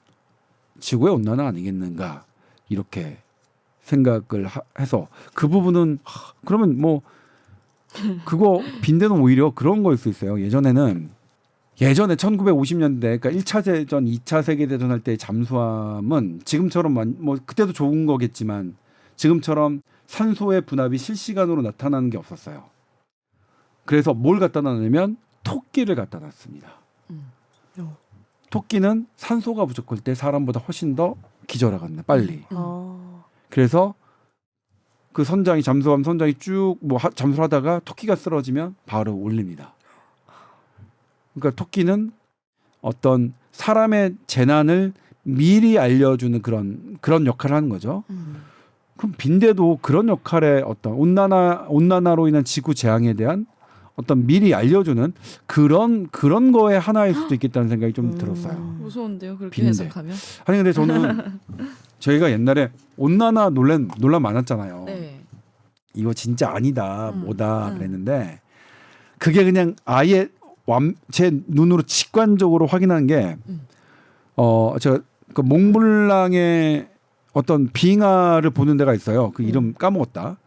Speaker 2: 지구의 온난화 아니겠는가 이렇게 생각을 해서 그 부분은 그러면 뭐 그거 빈대는 오히려 그런 거일 수 있어요. 예전에 1950년대 그러니까 1차 대전, 2차 세계 대전 할 때 잠수함은 지금처럼 뭐 그때도 좋은 거겠지만 지금처럼 산소의 분압이 실시간으로 나타나는 게 없었어요. 그래서 뭘 갖다 놨냐면 토끼를 갖다 놨습니다. 토끼는 산소가 부족할 때 사람보다 훨씬 더 기절하거든요. 빨리. 그래서 그 잠수함 선장이 쭉 뭐 잠수를 하다가 토끼가 쓰러지면 바로 올립니다. 그러니까 토끼는 어떤 사람의 재난을 미리 알려주는 그런 역할을 하는 거죠. 그럼 빈대도 그런 역할의 어떤 온난화로 인한 지구 재앙에 대한 어떤 미리 알려주는 그런 거의 하나일 수도 있겠다는 생각이 좀 들었어요.
Speaker 1: 무서운데요 그렇게
Speaker 2: 빈대.
Speaker 1: 해석하면.
Speaker 2: 아니 근데 저는 저희가 옛날에 온난화 논란 많았잖아요.
Speaker 1: 네.
Speaker 2: 이거 진짜 아니다 뭐다 그랬는데 그게 그냥 아예 제 눈으로 직관적으로 확인한 게 제가 그 몽블랑의 어떤 빙하를 보는 데가 있어요. 그 이름 까먹었다.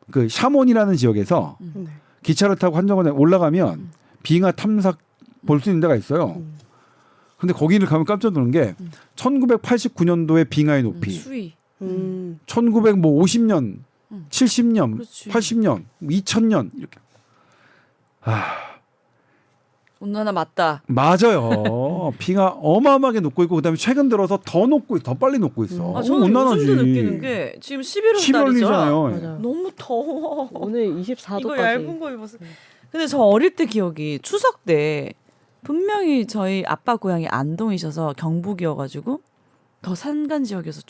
Speaker 2: 그 샤몬이라는 지역에서 기차를 타고 한정원에 올라가면 빙하 탐사 볼 수 있는 데가 있어요. 근데 거기를 가면 깜짝 놀란 게 1989년도의 빙하의 높이,
Speaker 1: 수위.
Speaker 2: 1950년, 70년,
Speaker 1: 그렇지.
Speaker 2: 80년, 2000년 이렇게.
Speaker 1: 온난화 맞다.
Speaker 2: 맞아요. 빙하 어마어마하게 녹고 있고 그다음에 최근 들어서 더 빨리 녹고 있어.
Speaker 1: 저는
Speaker 2: 온난화지.
Speaker 1: 요즘도 느끼는 게 지금 11월
Speaker 2: 11월이잖아요.
Speaker 3: 맞아요.
Speaker 1: 너무 더워.
Speaker 3: 오늘 24도까지.
Speaker 1: 이거 얇은 거 입었어. 근데 저 어릴 때 기억이 추석 때 분명히 저희 아빠 고향이 안동이셔서 경북이어가지고 더 산간 지역에서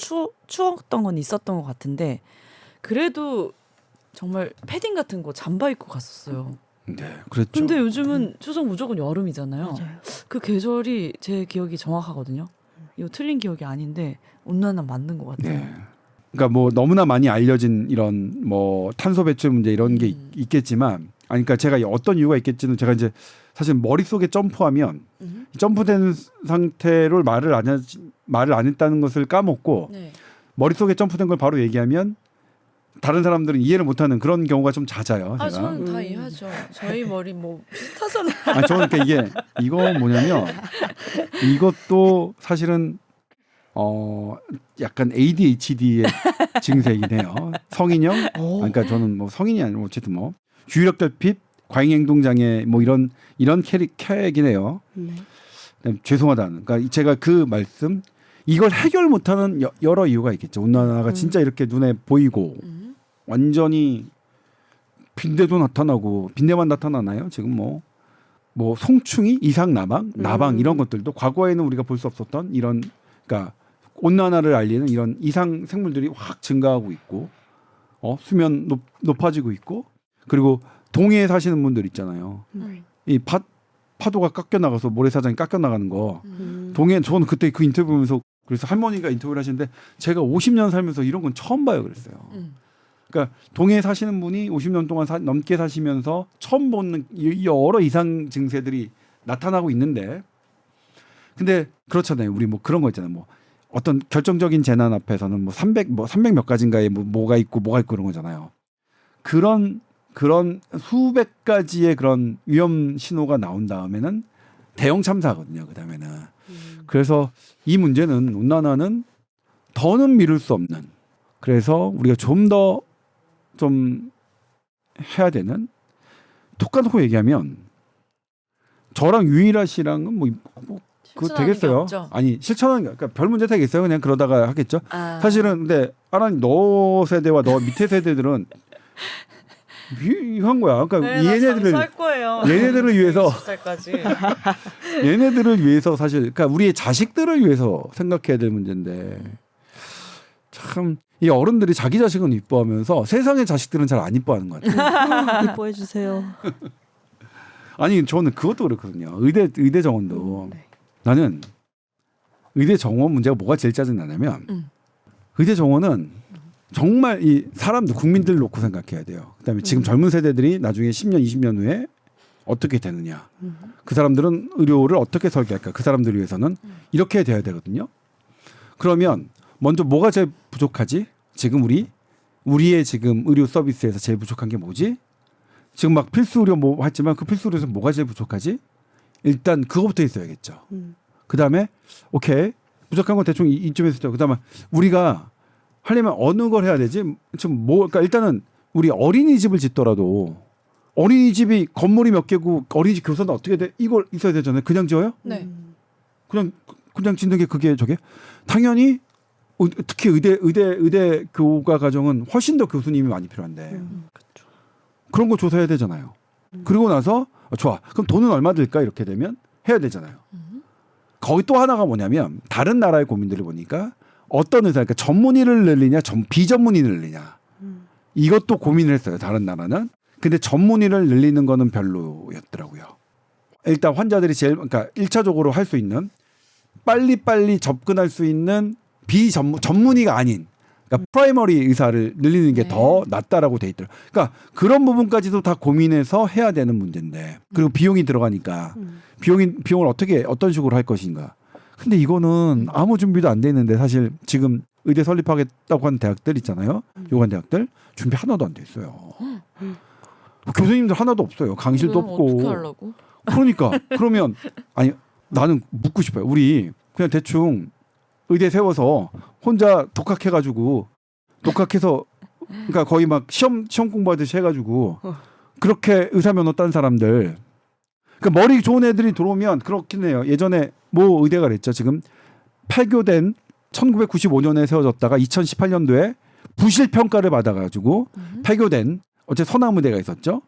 Speaker 1: 추웠던 건 있었던 것 같은데 그래도 정말 패딩 같은 거 잠바 입고 갔었어요.
Speaker 2: 네, 그렇죠.
Speaker 1: 근데 요즘은 추석 무조건 여름이잖아요.
Speaker 3: 맞아요.
Speaker 1: 그 계절이 제 기억이 정확하거든요. 이거 틀린 기억이 아닌데 온난화 맞는 것 같아요.
Speaker 2: 네. 그러니까 뭐 너무나 많이 알려진 이런 뭐 탄소 배출 문제 이런 게 있겠지만, 그러니까 제가 어떤 이유가 있겠지는 제가 이제 사실 머릿속에 점프하면 점프된 상태로 말을 안 했다는 것을 까먹고
Speaker 1: 네.
Speaker 2: 머릿속에 점프된 걸 바로 얘기하면 다른 사람들은 이해를 못하는 그런 경우가 좀 잦아요. 제가.
Speaker 1: 저는 다 이해하죠. 저희 머리 뭐 비슷하잖아요.
Speaker 2: 저는 그러니까 이거 뭐냐면 이것도 사실은 약간 ADHD의 증세이긴 해요. 성인형. 그러니까 저는 뭐 성인이 아니고 어쨌든 뭐 주의력 결핍, 과잉행동 장애 뭐 이런 캐릭이긴 해요. 죄송하다는. 그러니까 제가 그 말씀 이걸 해결 못하는 여러 이유가 있겠죠. 온난화가 진짜 이렇게 눈에 보이고 완전히 빈대도 나타나고 빈대만 나타나나요? 지금 뭐 송충이, 이상 나방 이런 것들도 과거에는 우리가 볼 수 없었던 이런 그러니까 온난화를 알리는 이런 이상 생물들이 확 증가하고 있고 수면 높아지고 있고 그리고 동해에 사시는 분들 있잖아요. 이 파도가 깎여 나가서 모래사장이 깎여 나가는 거. 동해 저는 그때 그 인터뷰 보면서 그래서 할머니가 인터뷰를 하시는데 제가 50년 살면서 이런 건 처음 봐요 그랬어요. 그러니까 동해에 사시는 분이 50년 동안 넘게 사시면서 처음 보는 여러 이상 증세들이 나타나고 있는데 근데 그렇잖아요. 우리 뭐 그런 거 있잖아요. 뭐 어떤 결정적인 재난 앞에서는 뭐 300 몇 가지인가에 뭐가 있고 그런 거잖아요. 그런 수백 가지의 그런 위험 신호가 나온 다음에는 대형 참사거든요. 그다음에는 그래서 이 문제는 온난화는 더는 미룰 수 없는 그래서 우리가 좀 해야 되는 톡 까놓고 얘기하면 저랑 유일아 씨랑은 뭐 그거
Speaker 1: 실천하는 게
Speaker 2: 되겠어요?
Speaker 1: 없죠.
Speaker 2: 아니 실천하는 게 그러니까 별 문제 되겠어요? 그냥 그러다가 하겠죠.
Speaker 1: 아.
Speaker 2: 사실은 근데 아란 너 세대와 너 밑에 세대들은 한 거야. 그러니까
Speaker 1: 네, 나
Speaker 2: 얘네들을
Speaker 1: 장수할 거예요.
Speaker 2: 얘네들을 위해서
Speaker 1: 60살까지.
Speaker 2: 얘네들을 위해서 사실 그러니까 우리의 자식들을 위해서 생각해야 될 문제인데 참 이 어른들이 자기 자식은 이뻐하면서 세상의 자식들은 잘 안 이뻐하는 것 같아요.
Speaker 3: 이뻐해 주세요.
Speaker 2: 아니 저는 그것도 그렇거든요. 의대 정원도
Speaker 3: 네.
Speaker 2: 나는 의대 정원 문제가 뭐가 제일 짜증 나냐면 의대 정원은 정말 이 사람들 국민들 놓고 생각해야 돼요. 그다음에 지금 젊은 세대들이 나중에 10년 20년 후에 어떻게 되느냐. 그 사람들은 의료를 어떻게 설계할까. 그 사람들을 위해서는 이렇게 돼야 되거든요. 그러면 먼저 뭐가 제일 부족하지? 지금 우리의 지금 의료 서비스에서 제일 부족한 게 뭐지? 지금 막 필수 의료 뭐 했지만 그 필수 의료에서 뭐가 제일 부족하지? 일단 그거부터 있어야겠죠. 그다음에 오케이. 부족한 건 대충 이쯤에서 있죠. 그다음에 우리가 하려면 어느 걸 해야 되지? 지금 뭐 그러니까 일단은 우리 어린이집을 짓더라도 어린이집이 건물이 몇 개고 어린이집 교사는 어떻게 돼? 이걸 있어야 되잖아요. 그냥 지어요?
Speaker 1: 네.
Speaker 2: 그냥 짓는 게 그게 저게 당연히 특히 의대 교과 과정은 훨씬 더 교수님이 많이 필요한데
Speaker 3: 그렇죠.
Speaker 2: 그런 거 조사해야 되잖아요. 그리고 나서 좋아. 그럼 돈은 얼마 들까? 이렇게 되면 해야 되잖아요. 거기 또 하나가 뭐냐면 다른 나라의 고민들을 보니까 어떤 의사, 그러니까 전문의를 늘리냐, 비전문의를 늘리냐. 이것도 고민을 했어요. 다른 나라는. 근데 전문의를 늘리는 거는 별로였더라고요. 일단 환자들이 제일 그러니까 1차적으로 할 수 있는 빨리빨리 접근할 수 있는 전문의가 아닌 그러니까 프라이머리 의사를 늘리는 게 더 낫다라고 돼 있더라고요. 그러니까 그런 부분까지도 다 고민해서 해야 되는 문제인데 그리고 비용이 들어가니까 비용을 어떤 식으로 할 것인가. 근데 이거는 아무 준비도 안 돼 있는데 사실 지금 의대 설립하겠다고 하는 대학들 있잖아요. 요관 대학들 준비 하나도 안 돼 있어요. 교수님들 하나도 없어요. 강실도 없고.
Speaker 1: 어떻게 하려고?
Speaker 2: 그러니까 그러면 아니 나는 묻고 싶어요. 우리 그냥 대충 의대 세워서 혼자 독학해가지고 독학해서 그러니까 거의 막 시험 공부하듯이 해가지고 그렇게 의사 면허 딴 사람들 그러니까 머리 좋은 애들이 들어오면 그렇긴 해요. 예전에 모 의대가 그랬죠. 지금 폐교된 1995년에 세워졌다가 2018년도에 부실 평가를 받아가지고 폐교된 어째 서남의대가 있었죠.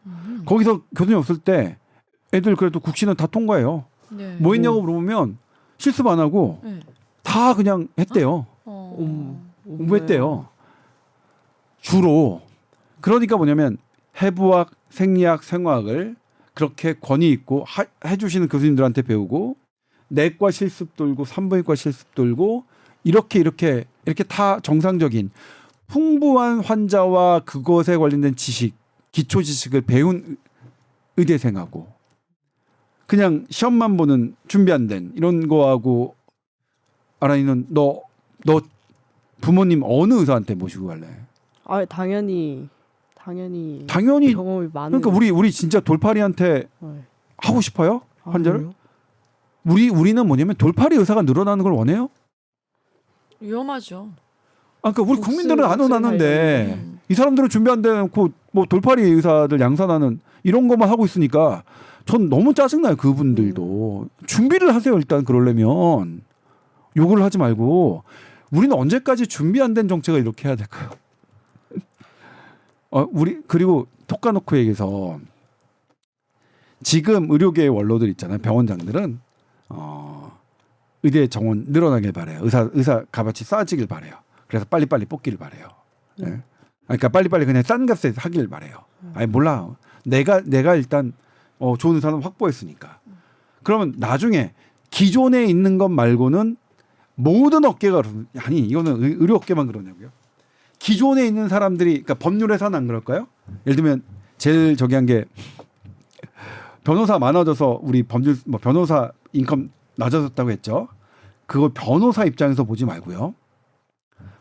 Speaker 2: 거기서 교수님 없을 때 애들 그래도 국시는 다 통과해요.
Speaker 1: 네.
Speaker 2: 뭐 했냐고 물어보면 실습 안 하고
Speaker 1: 네.
Speaker 2: 다 그냥 했대요. 공부했대요. 주로. 그러니까 뭐냐면 해부학, 생리학, 생화학을 그렇게 권위 있고 해주시는 교수님들한테 배우고 내과 실습 돌고 산부인과 실습 돌고 이렇게 다 정상적인 풍부한 환자와 그것에 관련된 지식, 기초 지식을 배운 의대생하고 그냥 시험만 보는 준비 안 된 이런 거하고 아라이는 너 부모님 어느 의사한테 모시고 갈래?
Speaker 3: 아 당연히 경험이 많은.
Speaker 2: 그러니까 우리 진짜 돌팔이한테
Speaker 3: 네.
Speaker 2: 하고 싶어요? 환자를?
Speaker 3: 아,
Speaker 2: 우리는 뭐냐면 돌팔이 의사가 늘어나는 걸 원해요?
Speaker 1: 위험하죠.
Speaker 2: 아, 그러니까 우리 국민들은 안 원하는데
Speaker 1: 음.
Speaker 2: 이 사람들은 준비 안 돼놓고 뭐 돌팔이 의사들 양산하는 이런 것만 하고 있으니까 전 너무 짜증나요. 그분들도 준비를 하세요. 일단 그러려면 욕을 하지 말고 우리는 언제까지 준비 안 된 정책을 이렇게 해야 될까요? 우리 그리고 톡 까놓고 얘기해서 지금 의료계의 원로들 있잖아요. 병원장들은 의대 정원 늘어나길 바래요. 의사 값어치 싸지길 바래요. 그래서 빨리빨리 뽑기를 바래요. 네. 그러니까 빨리빨리 그냥 싼 값에 하길 바래요. 아니 몰라. 내가 일단 좋은 의사는 확보했으니까. 그러면 나중에 기존에 있는 것 말고는 모든 업계가 아니 이거는 의료 업계만 그러냐고요. 기존에 있는 사람들이 그러니까 법률에서는 안 그럴까요? 예를 들면 제일 저기 한 게 변호사 많아져서 우리 변호사 인컴 낮아졌다고 했죠. 그걸 변호사 입장에서 보지 말고요.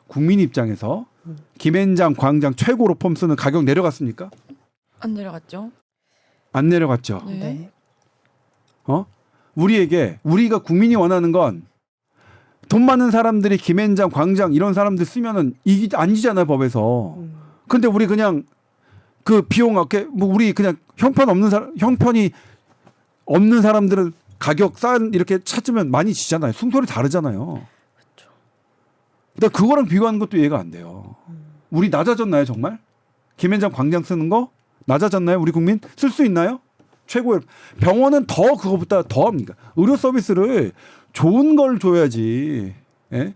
Speaker 2: 국민 입장에서 김앤장, 광장 최고로 폼 쓰는 가격 내려갔습니까?
Speaker 1: 안 내려갔죠.
Speaker 2: 안 내려갔죠.
Speaker 1: 네.
Speaker 3: 네.
Speaker 2: 우리가 국민이 원하는 건 돈 많은 사람들이 김앤장, 광장 이런 사람들 쓰면은 이게 아니잖아요 법에서. 근데 우리 그냥 그 비용 아까 뭐 우리 그냥 형편이 없는 사람들은 가격 싼 이렇게 찾으면 많이 지잖아요. 숨소리 다르잖아요. 그러니까 그거랑 비교하는 것도 이해가 안 돼요. 우리 낮아졌나요 정말? 김현장 광장 쓰는 거 낮아졌나요? 우리 국민 쓸 수 있나요? 최고의 병원은 더 그거보다 더 합니까? 의료 서비스를 좋은 걸 줘야지. 예?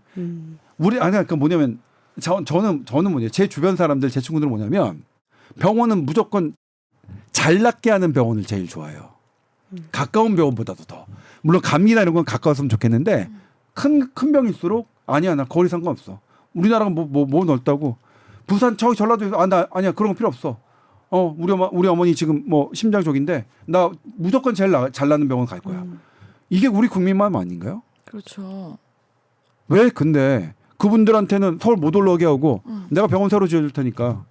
Speaker 2: 우리 아니 그러니까 뭐냐면 저는 뭐냐 제 주변 사람들 제 친구들은 뭐냐면 병원은 무조건 잘낫게 하는 병원을 제일 좋아해요. 가까운 병원보다도 더. 물론 감기나 이런 건 가까웠으면 좋겠는데 큰 병일수록 아니야 나 거리 상관없어. 우리나라가 뭐 넓다고. 부산 저기 전라도에서 아니야 그런 거 필요 없어. 우리 어머니 지금 뭐 심장 쪽인데 나 무조건 제일 잘 나는 병원 갈 거야. 이게 우리 국민 마음 아닌가요?
Speaker 1: 그렇죠.
Speaker 2: 왜 근데 그분들한테는 서울 못 올라오게 하고 내가 병원 새로 지어줄 테니까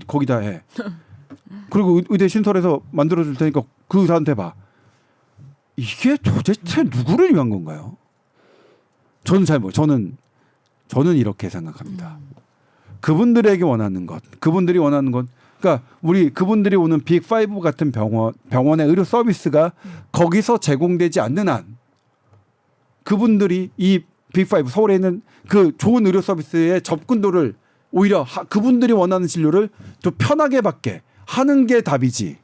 Speaker 2: 거기다 해. 그리고 의대 신설해서 만들어줄 테니까 그 의사한테 봐. 이게 도대체 누구를 위한 건가요? 저는 저는 이렇게 생각합니다. 그분들에게 원하는 것, 그분들이 원하는 것, 그러니까 그분들이 오는 빅5 같은 병원의 의료 서비스가 거기서 제공되지 않는 한 그분들이 이 빅5 서울에 있는 그 좋은 의료 서비스의 접근도를 오히려 그분들이 원하는 진료를 더 편하게 받게 하는 게 답이지.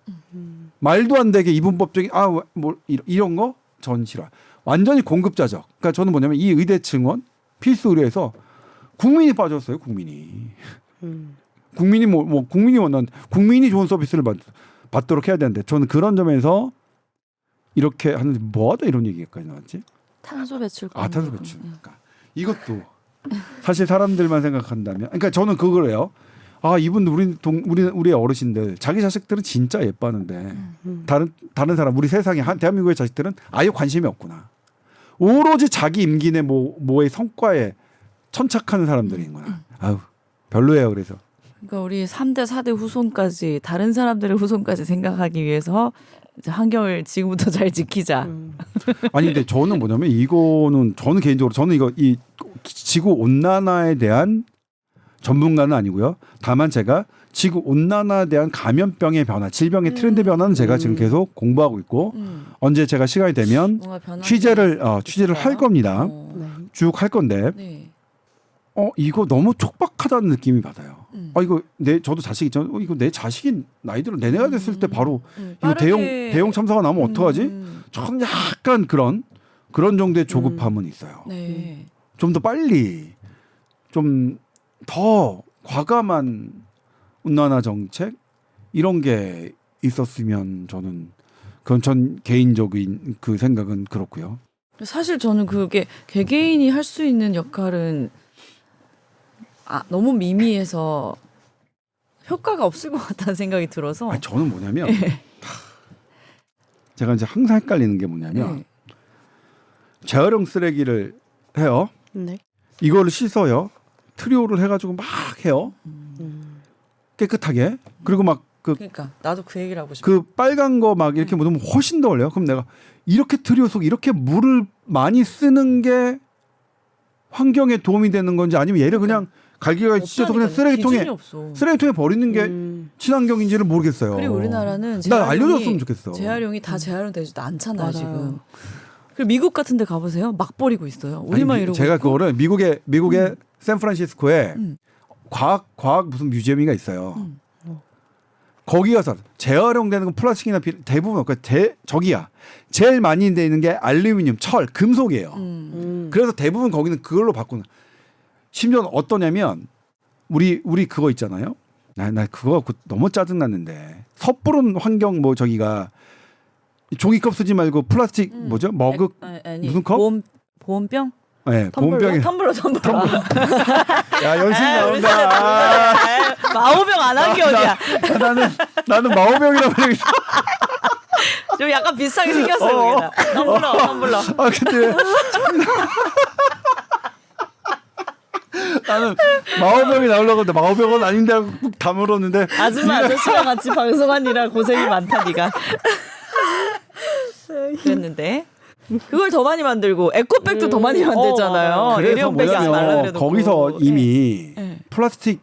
Speaker 2: 말도 안 되게 이분법적인 뭐 이런 거 전 싫어. 완전히 공급자적. 그러니까 저는 뭐냐면 이 의대 증원 필수 의료에서 국민이 빠졌어요. 국민이 국민이 원하는 국민이 좋은 서비스를 받도록 해야 되는데 저는 그런 점에서 이렇게 하는데 뭐하다 이런 얘기까지 나왔지?
Speaker 1: 탄소 배출.
Speaker 2: 탄소 배출. 그러니까 이것도 사실 사람들만 생각한다면, 그러니까 저는 그거래요. 이분 우리 어르신들 자기 자식들은 진짜 예뻐하는데 다른 사람 우리 세상에 대한민국의 자식들은 아예 관심이 없구나. 오로지 자기 임기내 뭐의 성과에 천착하는 사람들이구나. 별로예요. 그래서.
Speaker 1: 그러니까 우리 3대 4대 후손까지 다른 사람들의 후손까지 생각하기 위해서 이제 환경을 지금부터 잘 지키자.
Speaker 2: 아니 근데 저는 뭐냐면 이거는 저는 개인적으로 저는 이 지구 온난화에 대한 전문가는 아니고요. 다만 제가 지구 온난화에 대한 감염병의 변화, 질병의 트렌드 변화는 제가 지금 계속 공부하고 있고 언제 제가 시간이 되면 취재를 할 겁니다. 쭉 할 건데 이거 너무 촉박하다는 느낌이 받아요. 이거 저도 자식 있잖아요. 이거 내 자식이 나이대로 내내가 됐을 때 바로 이거 대형 참사가 나면 어떡하지? 저는 약간 그런 정도의 조급함은 있어요.
Speaker 1: 네.
Speaker 2: 좀 더 빨리 좀 더 과감한 온난화 정책 이런 게 있었으면 그건 전 개인적인 그 생각은 그렇고요.
Speaker 1: 사실 저는 그게 개개인이 할 수 있는 역할은 너무 미미해서 효과가 없을 것 같다는 생각이 들어서.
Speaker 2: 저는 뭐냐면 제가 이제 항상 헷갈리는 게 뭐냐면 재활용 쓰레기를 해요.
Speaker 3: 네.
Speaker 2: 이거를 씻어요. 트리오를 해가지고 막 해요. 깨끗하게. 그리고
Speaker 1: 그러니까 나도 그 얘기를 하고 싶어.
Speaker 2: 그 빨간 거 막 이렇게 묻으면 훨씬 더 올려요. 그럼 내가 이렇게 트리오 속 이렇게 물을 많이 쓰는 게 환경에 도움이 되는 건지 아니면 얘를 그냥 갈기갈기 찢어서 그냥 쓰레기통에 버리는 게 친환경인지를 모르겠어요.
Speaker 1: 그리고 우리나라는
Speaker 2: 난 알려줬으면 좋겠어.
Speaker 1: 재활용이 다 재활용되지도 않잖아요. 맞아요. 지금. 그리고 미국 같은 데 가보세요. 막 버리고 있어요. 우리만 이러고
Speaker 2: 제가
Speaker 1: 있고.
Speaker 2: 그거를 미국의 샌프란시스코에 과학 무슨 뮤지엄이가 있어요. 거기 가서 재활용되는 건 플라스틱이나 대부분 저기야 제일 많이 돼 있는 게 알루미늄, 철, 금속이에요. 그래서 대부분 거기는 그걸로 바꾸는. 심지어 어떠냐면 우리 그거 있잖아요. 나 그거 너무 짜증 났는데 섣부른 환경 저기가 종이컵 쓰지 말고 플라스틱 뭐죠? 머그 무슨 컵?
Speaker 1: 보온병?
Speaker 2: 네, 보온병에
Speaker 1: 텀블러.
Speaker 2: 야 연신 나온다.
Speaker 1: 마호병 안 한 게 어디야?
Speaker 2: 나는 마호병이라고 얘기했어.
Speaker 1: 좀 약간 비슷하게 생겼어요. 텀블러.
Speaker 2: 근데 나는 마호병이 나오려고 했는데 마호병은 아닌데 하고 꾹 다물었는데
Speaker 1: 아저씨랑 같이 방송하느라 고생이 많다 네가. 그랬는데 그걸 더 많이 만들고 에코백도 더 많이 만들잖아요.
Speaker 2: 그래서 뭐냐면 거기서 이미 플라스틱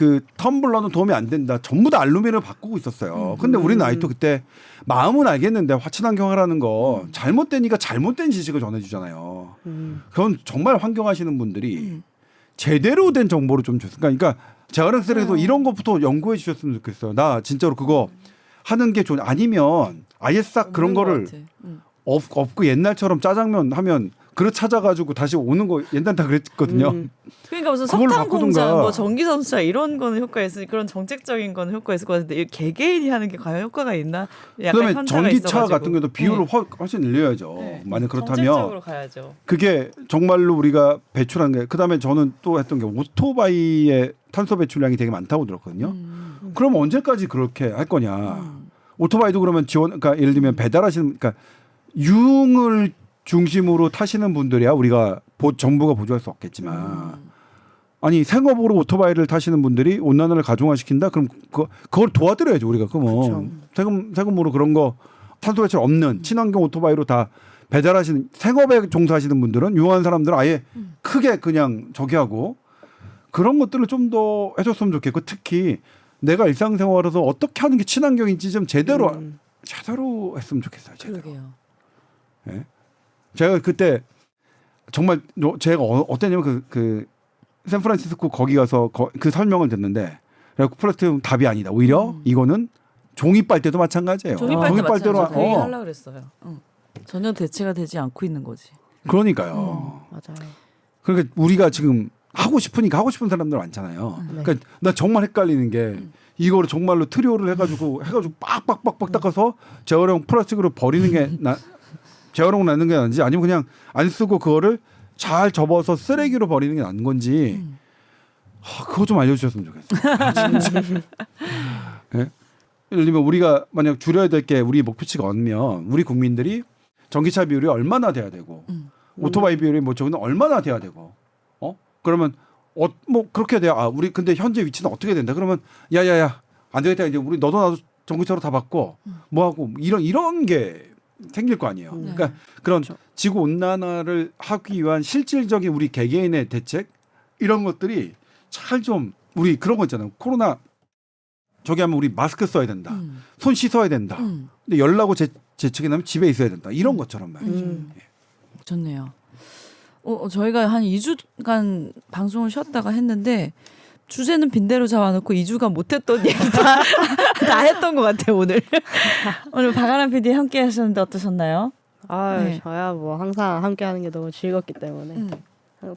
Speaker 2: 그 텀블러는 도움이 안 된다. 전부 다 알루미늄을 바꾸고 있었어요. 근데 우리는 아직도 그때 마음은 알겠는데 화친환경 하라는 거 잘못되니까 잘못된 지식을 전해주잖아요. 그건 정말 환경하시는 분들이 제대로 된 정보를 좀 줬으니까. 그러니까 재활용센터에서 이런 것부터 연구해 주셨으면 좋겠어요. 나 진짜로 그거 하는 게 좋은. 아니면 아예 싹 그런 거를 없고 옛날처럼 짜장면 하면 그릇 찾아가지고 다시 오는 거 옛날 다 그랬거든요.
Speaker 1: 그러니까 무슨
Speaker 2: 그걸로
Speaker 1: 석탄 공장,
Speaker 2: 바꾸든가.
Speaker 1: 뭐 전기전차 이런 거는 효과 있으니 그런 정책적인 거는 효과 있을 것 같은데 이 개개인이 하는 게 과연 효과가 있나? 약간
Speaker 2: 그다음에
Speaker 1: 현타가
Speaker 2: 전기차
Speaker 1: 있어가지고.
Speaker 2: 같은 경우도 비율을
Speaker 1: 네.
Speaker 2: 훨씬 늘려야죠.
Speaker 1: 네.
Speaker 2: 만약 그렇다면
Speaker 1: 정책적으로 가야죠.
Speaker 2: 그게 정말로 우리가 배출한 게. 그다음에 저는 또 했던 게 오토바이의 탄소 배출량이 되게 많다고 들었거든요. 그럼 언제까지 그렇게 할 거냐? 오토바이도 그러면 그러니까 예를 들면 배달하시는, 그러니까 유흥을 중심으로 타시는 분들이야 우리가 정부가 보조할 수 없겠지만, 아니 생업으로 오토바이를 타시는 분들이 온난화를 가중화시킨다. 그럼 그걸 도와드려야죠 우리가. 그러면 세금으로 그런 거 탄소 배출 없는 친환경 오토바이로 다 배달하시는, 생업에 종사하시는 분들은, 유용한 사람들은 아예 크게 그냥 저기 하고 그런 것들을 좀 더 해줬으면 좋겠고, 특히 내가 일상생활에서 어떻게 하는 게 친환경인지 좀 제대로 했으면 좋겠어요. 제대로.
Speaker 1: 그러게요.
Speaker 2: 네? 제가 그때 정말 제가 어땠냐면 그 샌프란시스코 거기 가서 그 설명을 듣는데, 그래서 플라스틱은 답이 아니다. 오히려 이거는 종이 빨대도 마찬가지예요.
Speaker 1: 종이 빨대로
Speaker 2: 어.
Speaker 1: 하려고 그랬어요. 전혀 대체가 되지 않고 있는 거지.
Speaker 2: 그러니까요.
Speaker 3: 맞아요.
Speaker 2: 그러니까 우리가 지금 하고 싶으니까 하고 싶은 사람들 많잖아요. 그러니까 나 정말 헷갈리는 게 이거를 정말로 트리오를 해가지고 빡빡빡빡 닦아서 재활용 플라스틱으로 버리는 게 재활용 나는 게 나은지, 아니면 그냥 안 쓰고 그거를 잘 접어서 쓰레기로 버리는 게 나은 건지 그거 좀 알려주셨으면 좋겠어요. 네? 예를 들면 우리가 만약 줄여야 될 게, 우리 목표치가 얻으면 우리 국민들이 전기차 비율이 얼마나 돼야 되고 오토바이 비율이 뭐 저기는 얼마나 돼야 되고, 그러면 뭐 그렇게 돼야 우리 근데 현재 위치는 어떻게 된다. 그러면 야야야 안 되겠다. 이제 우리 너도 나도 전기차로 다 바꿔 뭐 하고 이런 게 생길 거 아니에요. 그러니까 그런 지구 온난화를 하기 위한 실질적인 우리 개개인의 대책, 이런 것들이 잘 좀, 우리 그런 거 있잖아요. 코로나 저기 하면 우리 마스크 써야 된다. 손 씻어야 된다. 근데 열나고 재채기 나면 집에 있어야 된다. 이런 것처럼 말이죠. 예.
Speaker 1: 좋네요. 저희가 한 2주간 방송을 쉬었다가 했는데 주제는 빈대로 잡아놓고 2주간 못했던 얘기 다 했던 것 같아요. 오늘 박아람 PD 함께 하셨는데 어떠셨나요?
Speaker 3: 네. 저야 뭐 항상 함께하는 게 너무 즐겁기 때문에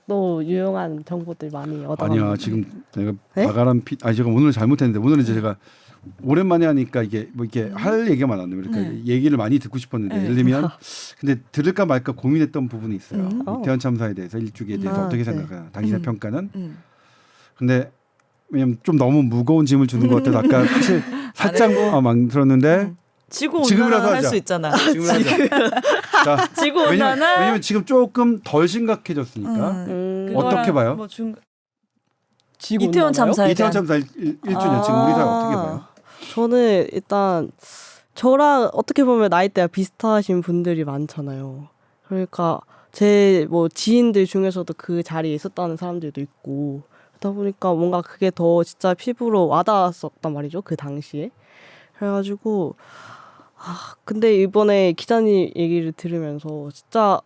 Speaker 3: 또 유용한 정보들 많이 얻어가는.
Speaker 2: 아니야 지금 내가
Speaker 3: 네?
Speaker 2: 박아람 제가 오늘 잘못했는데, 오늘은 이제 제가 오랜만에 하니까 이게 뭐 이렇게 할 얘기가 많았는데 이렇게 얘기를 많이 듣고 싶었는데, 예를 들면 근데 들을까 말까 고민했던 부분이 있어요. 대원 참사에 대해서 일주기에 대해서 어떻게 생각하나, 당신의 평가는. 근데 왜냐면 좀 너무 무거운 짐을 주는 것 같아서 아까 사실 살짝 망설였는데
Speaker 1: 지구 온난화 할 수 있잖아.
Speaker 2: 지금 자,
Speaker 1: 지구 온난화.
Speaker 2: 왜냐면 지금 조금 덜 심각해졌으니까. 어떻게 봐요?
Speaker 1: 뭐
Speaker 3: 지구
Speaker 1: 이태원
Speaker 3: 온난화요?
Speaker 1: 참사에
Speaker 2: 이태원
Speaker 1: 대한
Speaker 2: 참사 1주년 지금 우리 사회 어떻게 봐요?
Speaker 3: 저는 일단 저랑 어떻게 보면 나이대가 비슷하신 분들이 많잖아요. 그러니까 제 뭐 지인들 중에서도 그 자리에 있었다는 사람들도 있고, 그러다 보니까 뭔가 그게 더 진짜 피부로 와닿았었단 말이죠, 그 당시에. 그래가지고 근데 이번에 기자님 얘기를 들으면서 진짜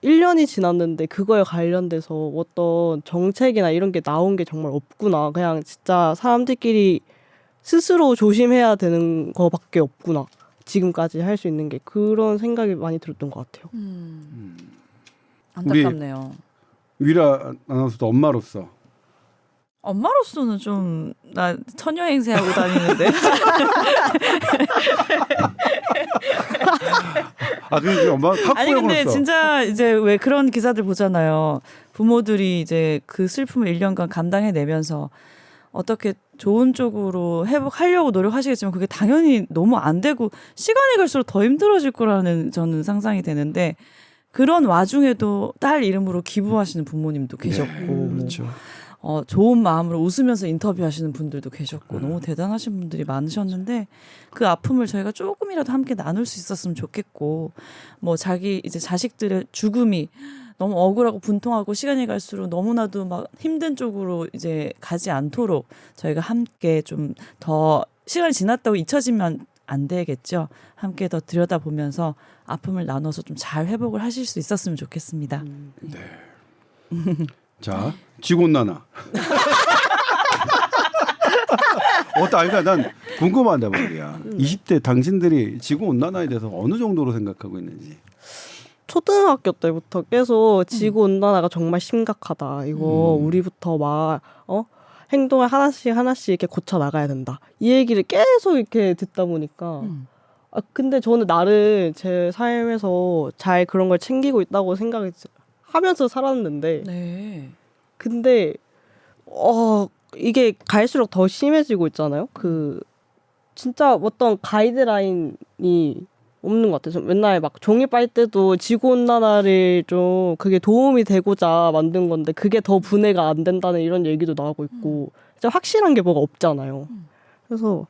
Speaker 3: 1년이 지났는데 그거에 관련돼서 어떤 정책이나 이런 게 나온 게 정말 없구나. 그냥 진짜 사람들끼리 스스로 조심해야 되는 거밖에 없구나. 지금까지 할 수 있는 게, 그런 생각이 많이 들었던 것 같아요.
Speaker 1: 안타깝네요.
Speaker 2: 위라 아나운서도 엄마로서
Speaker 1: 엄마로서는 좀 나 처녀 행세하고 다니는데.
Speaker 2: 그게 엄마
Speaker 1: 아니 근데 진짜 이제 왜 그런 기사들 보잖아요. 부모들이 이제 그 슬픔을 1년간 감당해내면서 어떻게 좋은 쪽으로 회복하려고 노력하시겠지만 그게 당연히 너무 안 되고 시간이 갈수록 더 힘들어질 거라는 저는 상상이 되는데, 그런 와중에도 딸 이름으로 기부하시는 부모님도 계셨고,
Speaker 2: 그렇죠.
Speaker 1: 좋은 마음으로 웃으면서 인터뷰하시는 분들도 계셨고 너무 대단하신 분들이 많으셨는데, 그 아픔을 저희가 조금이라도 함께 나눌 수 있었으면 좋겠고, 뭐 자기 이제 자식들의 죽음이 너무 억울하고 분통하고 시간이 갈수록 너무나도 막 힘든 쪽으로 이제 가지 않도록 저희가 함께 좀 더 시간이 지났다고 잊혀지면 안 되겠죠. 함께 더 들여다보면서 아픔을 나눠서 좀 잘 회복을 하실 수 있었으면 좋겠습니다.
Speaker 2: 네. 자, 지구온난화. 그러니까 난 궁금하단 말이야. 20대 당신들이 지구온난화에 대해서 어느 정도로 생각하고 있는지.
Speaker 3: 초등학교 때부터 계속 지구 온난화가 정말 심각하다. 이거 우리부터 막 행동을 하나씩 이렇게 고쳐 나가야 된다. 이 얘기를 계속 이렇게 듣다 보니까 근데 저는 나름 제 삶에서 잘 그런 걸 챙기고 있다고 생각하면서 살았는데
Speaker 1: 네.
Speaker 3: 근데 이게 갈수록 더 심해지고 있잖아요. 진짜 어떤 가이드라인이 없는 것 같아요. 맨날 막 종이 빨 때도 지구온난화를 좀 그게 도움이 되고자 만든 건데 그게 더 분해가 안 된다는 이런 얘기도 나오고 있고 진짜 확실한 게 뭐가 없잖아요. 그래서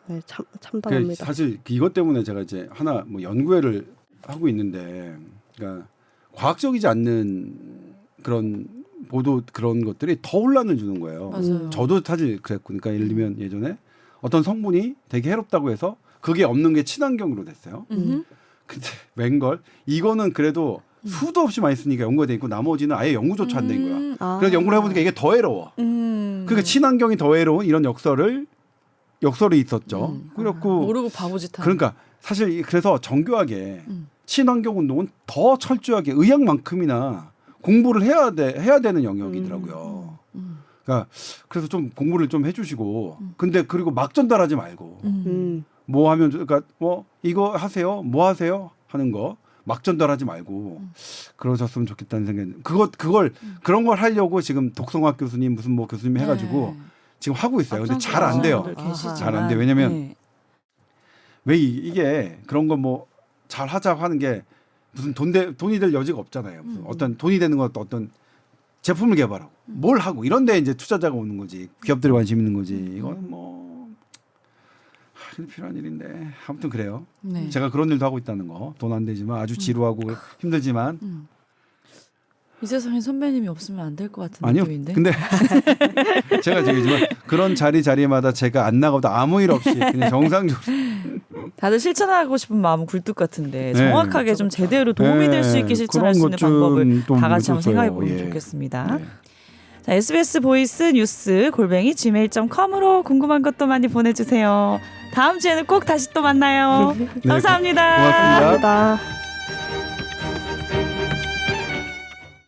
Speaker 3: 네, 참담합니다.
Speaker 2: 사실 이것 때문에 제가 이제 하나 뭐 연구회를 하고 있는데, 그러니까 과학적이지 않는 그런 보도 그런 것들이 더 혼란을 주는 거예요.
Speaker 1: 맞아요.
Speaker 2: 저도 사실 그랬고, 그러니까 예를 들면 예전에 어떤 성분이 되게 해롭다고 해서 그게 없는 게 친환경으로 됐어요. 근데 웬걸 이거는 그래도 수도 없이 많이 쓰니까 연구가 돼 있고 나머지는 아예 연구조차 안 된 거야. 그래서 연구를 해보니까 이게 더 해로워. 그러니까 친환경이 더 해로운 이런 역설이 있었죠. 그렇고
Speaker 1: 모르고 바보짓 하는.
Speaker 2: 그러니까 사실 그래서 정교하게 친환경 운동은 더 철저하게 의학만큼이나 공부를 해야 되는 영역이더라고요. 그러니까 그래서 좀 공부를 좀 해주시고, 근데 그리고 막 전달하지 말고 뭐 하면 그러니까 뭐 이거 하세요, 뭐 하세요 하는 거 막 전달하지 말고 그러셨으면 좋겠다는 생각이. 그런 걸 하려고 지금 독성학 교수님 무슨 뭐 교수님 해가지고 지금 하고 있어요. 근데 잘 안 돼요. 잘 안 돼. 왜냐면 왜 이게 그런 거 뭐 잘 하자고 하는 게 무슨 돈이 될 여지가 없잖아요. 무슨 어떤 돈이 되는 것도 어떤 제품을 개발하고 뭘 하고 이런데 이제 투자자가 오는 거지. 기업들이 관심 있는 거지. 이건 뭐 필요한 일인데 아무튼 그래요.
Speaker 1: 네.
Speaker 2: 제가 그런 일도 하고 있다는 거. 돈 안 되지만 아주 지루하고 힘들지만
Speaker 1: 이 세상에 선배님이 없으면 안 될 것 같은
Speaker 2: 아니요.
Speaker 1: 느낌인데.
Speaker 2: 근데 제가 얘기지만 그런 자리마다 제가 안 나가도 아무 일 없이 그냥 정상적으로
Speaker 1: 다들 실천하고 싶은 마음은 굴뚝 같은데
Speaker 2: 네.
Speaker 1: 정확하게 좀 제대로 도움이 될 수 있게 실천할 수 있는 방법을 다 같이 한번 생각해 보면
Speaker 2: 예.
Speaker 1: 좋겠습니다.
Speaker 2: 네.
Speaker 1: 자, SBS 보이스 뉴스 @gmail.com으로 궁금한 것도 많이 보내주세요. 다음 주에는 꼭 다시 또 만나요.
Speaker 2: 네,
Speaker 1: 감사합니다.
Speaker 2: 고맙습니다.
Speaker 3: 감사합니다.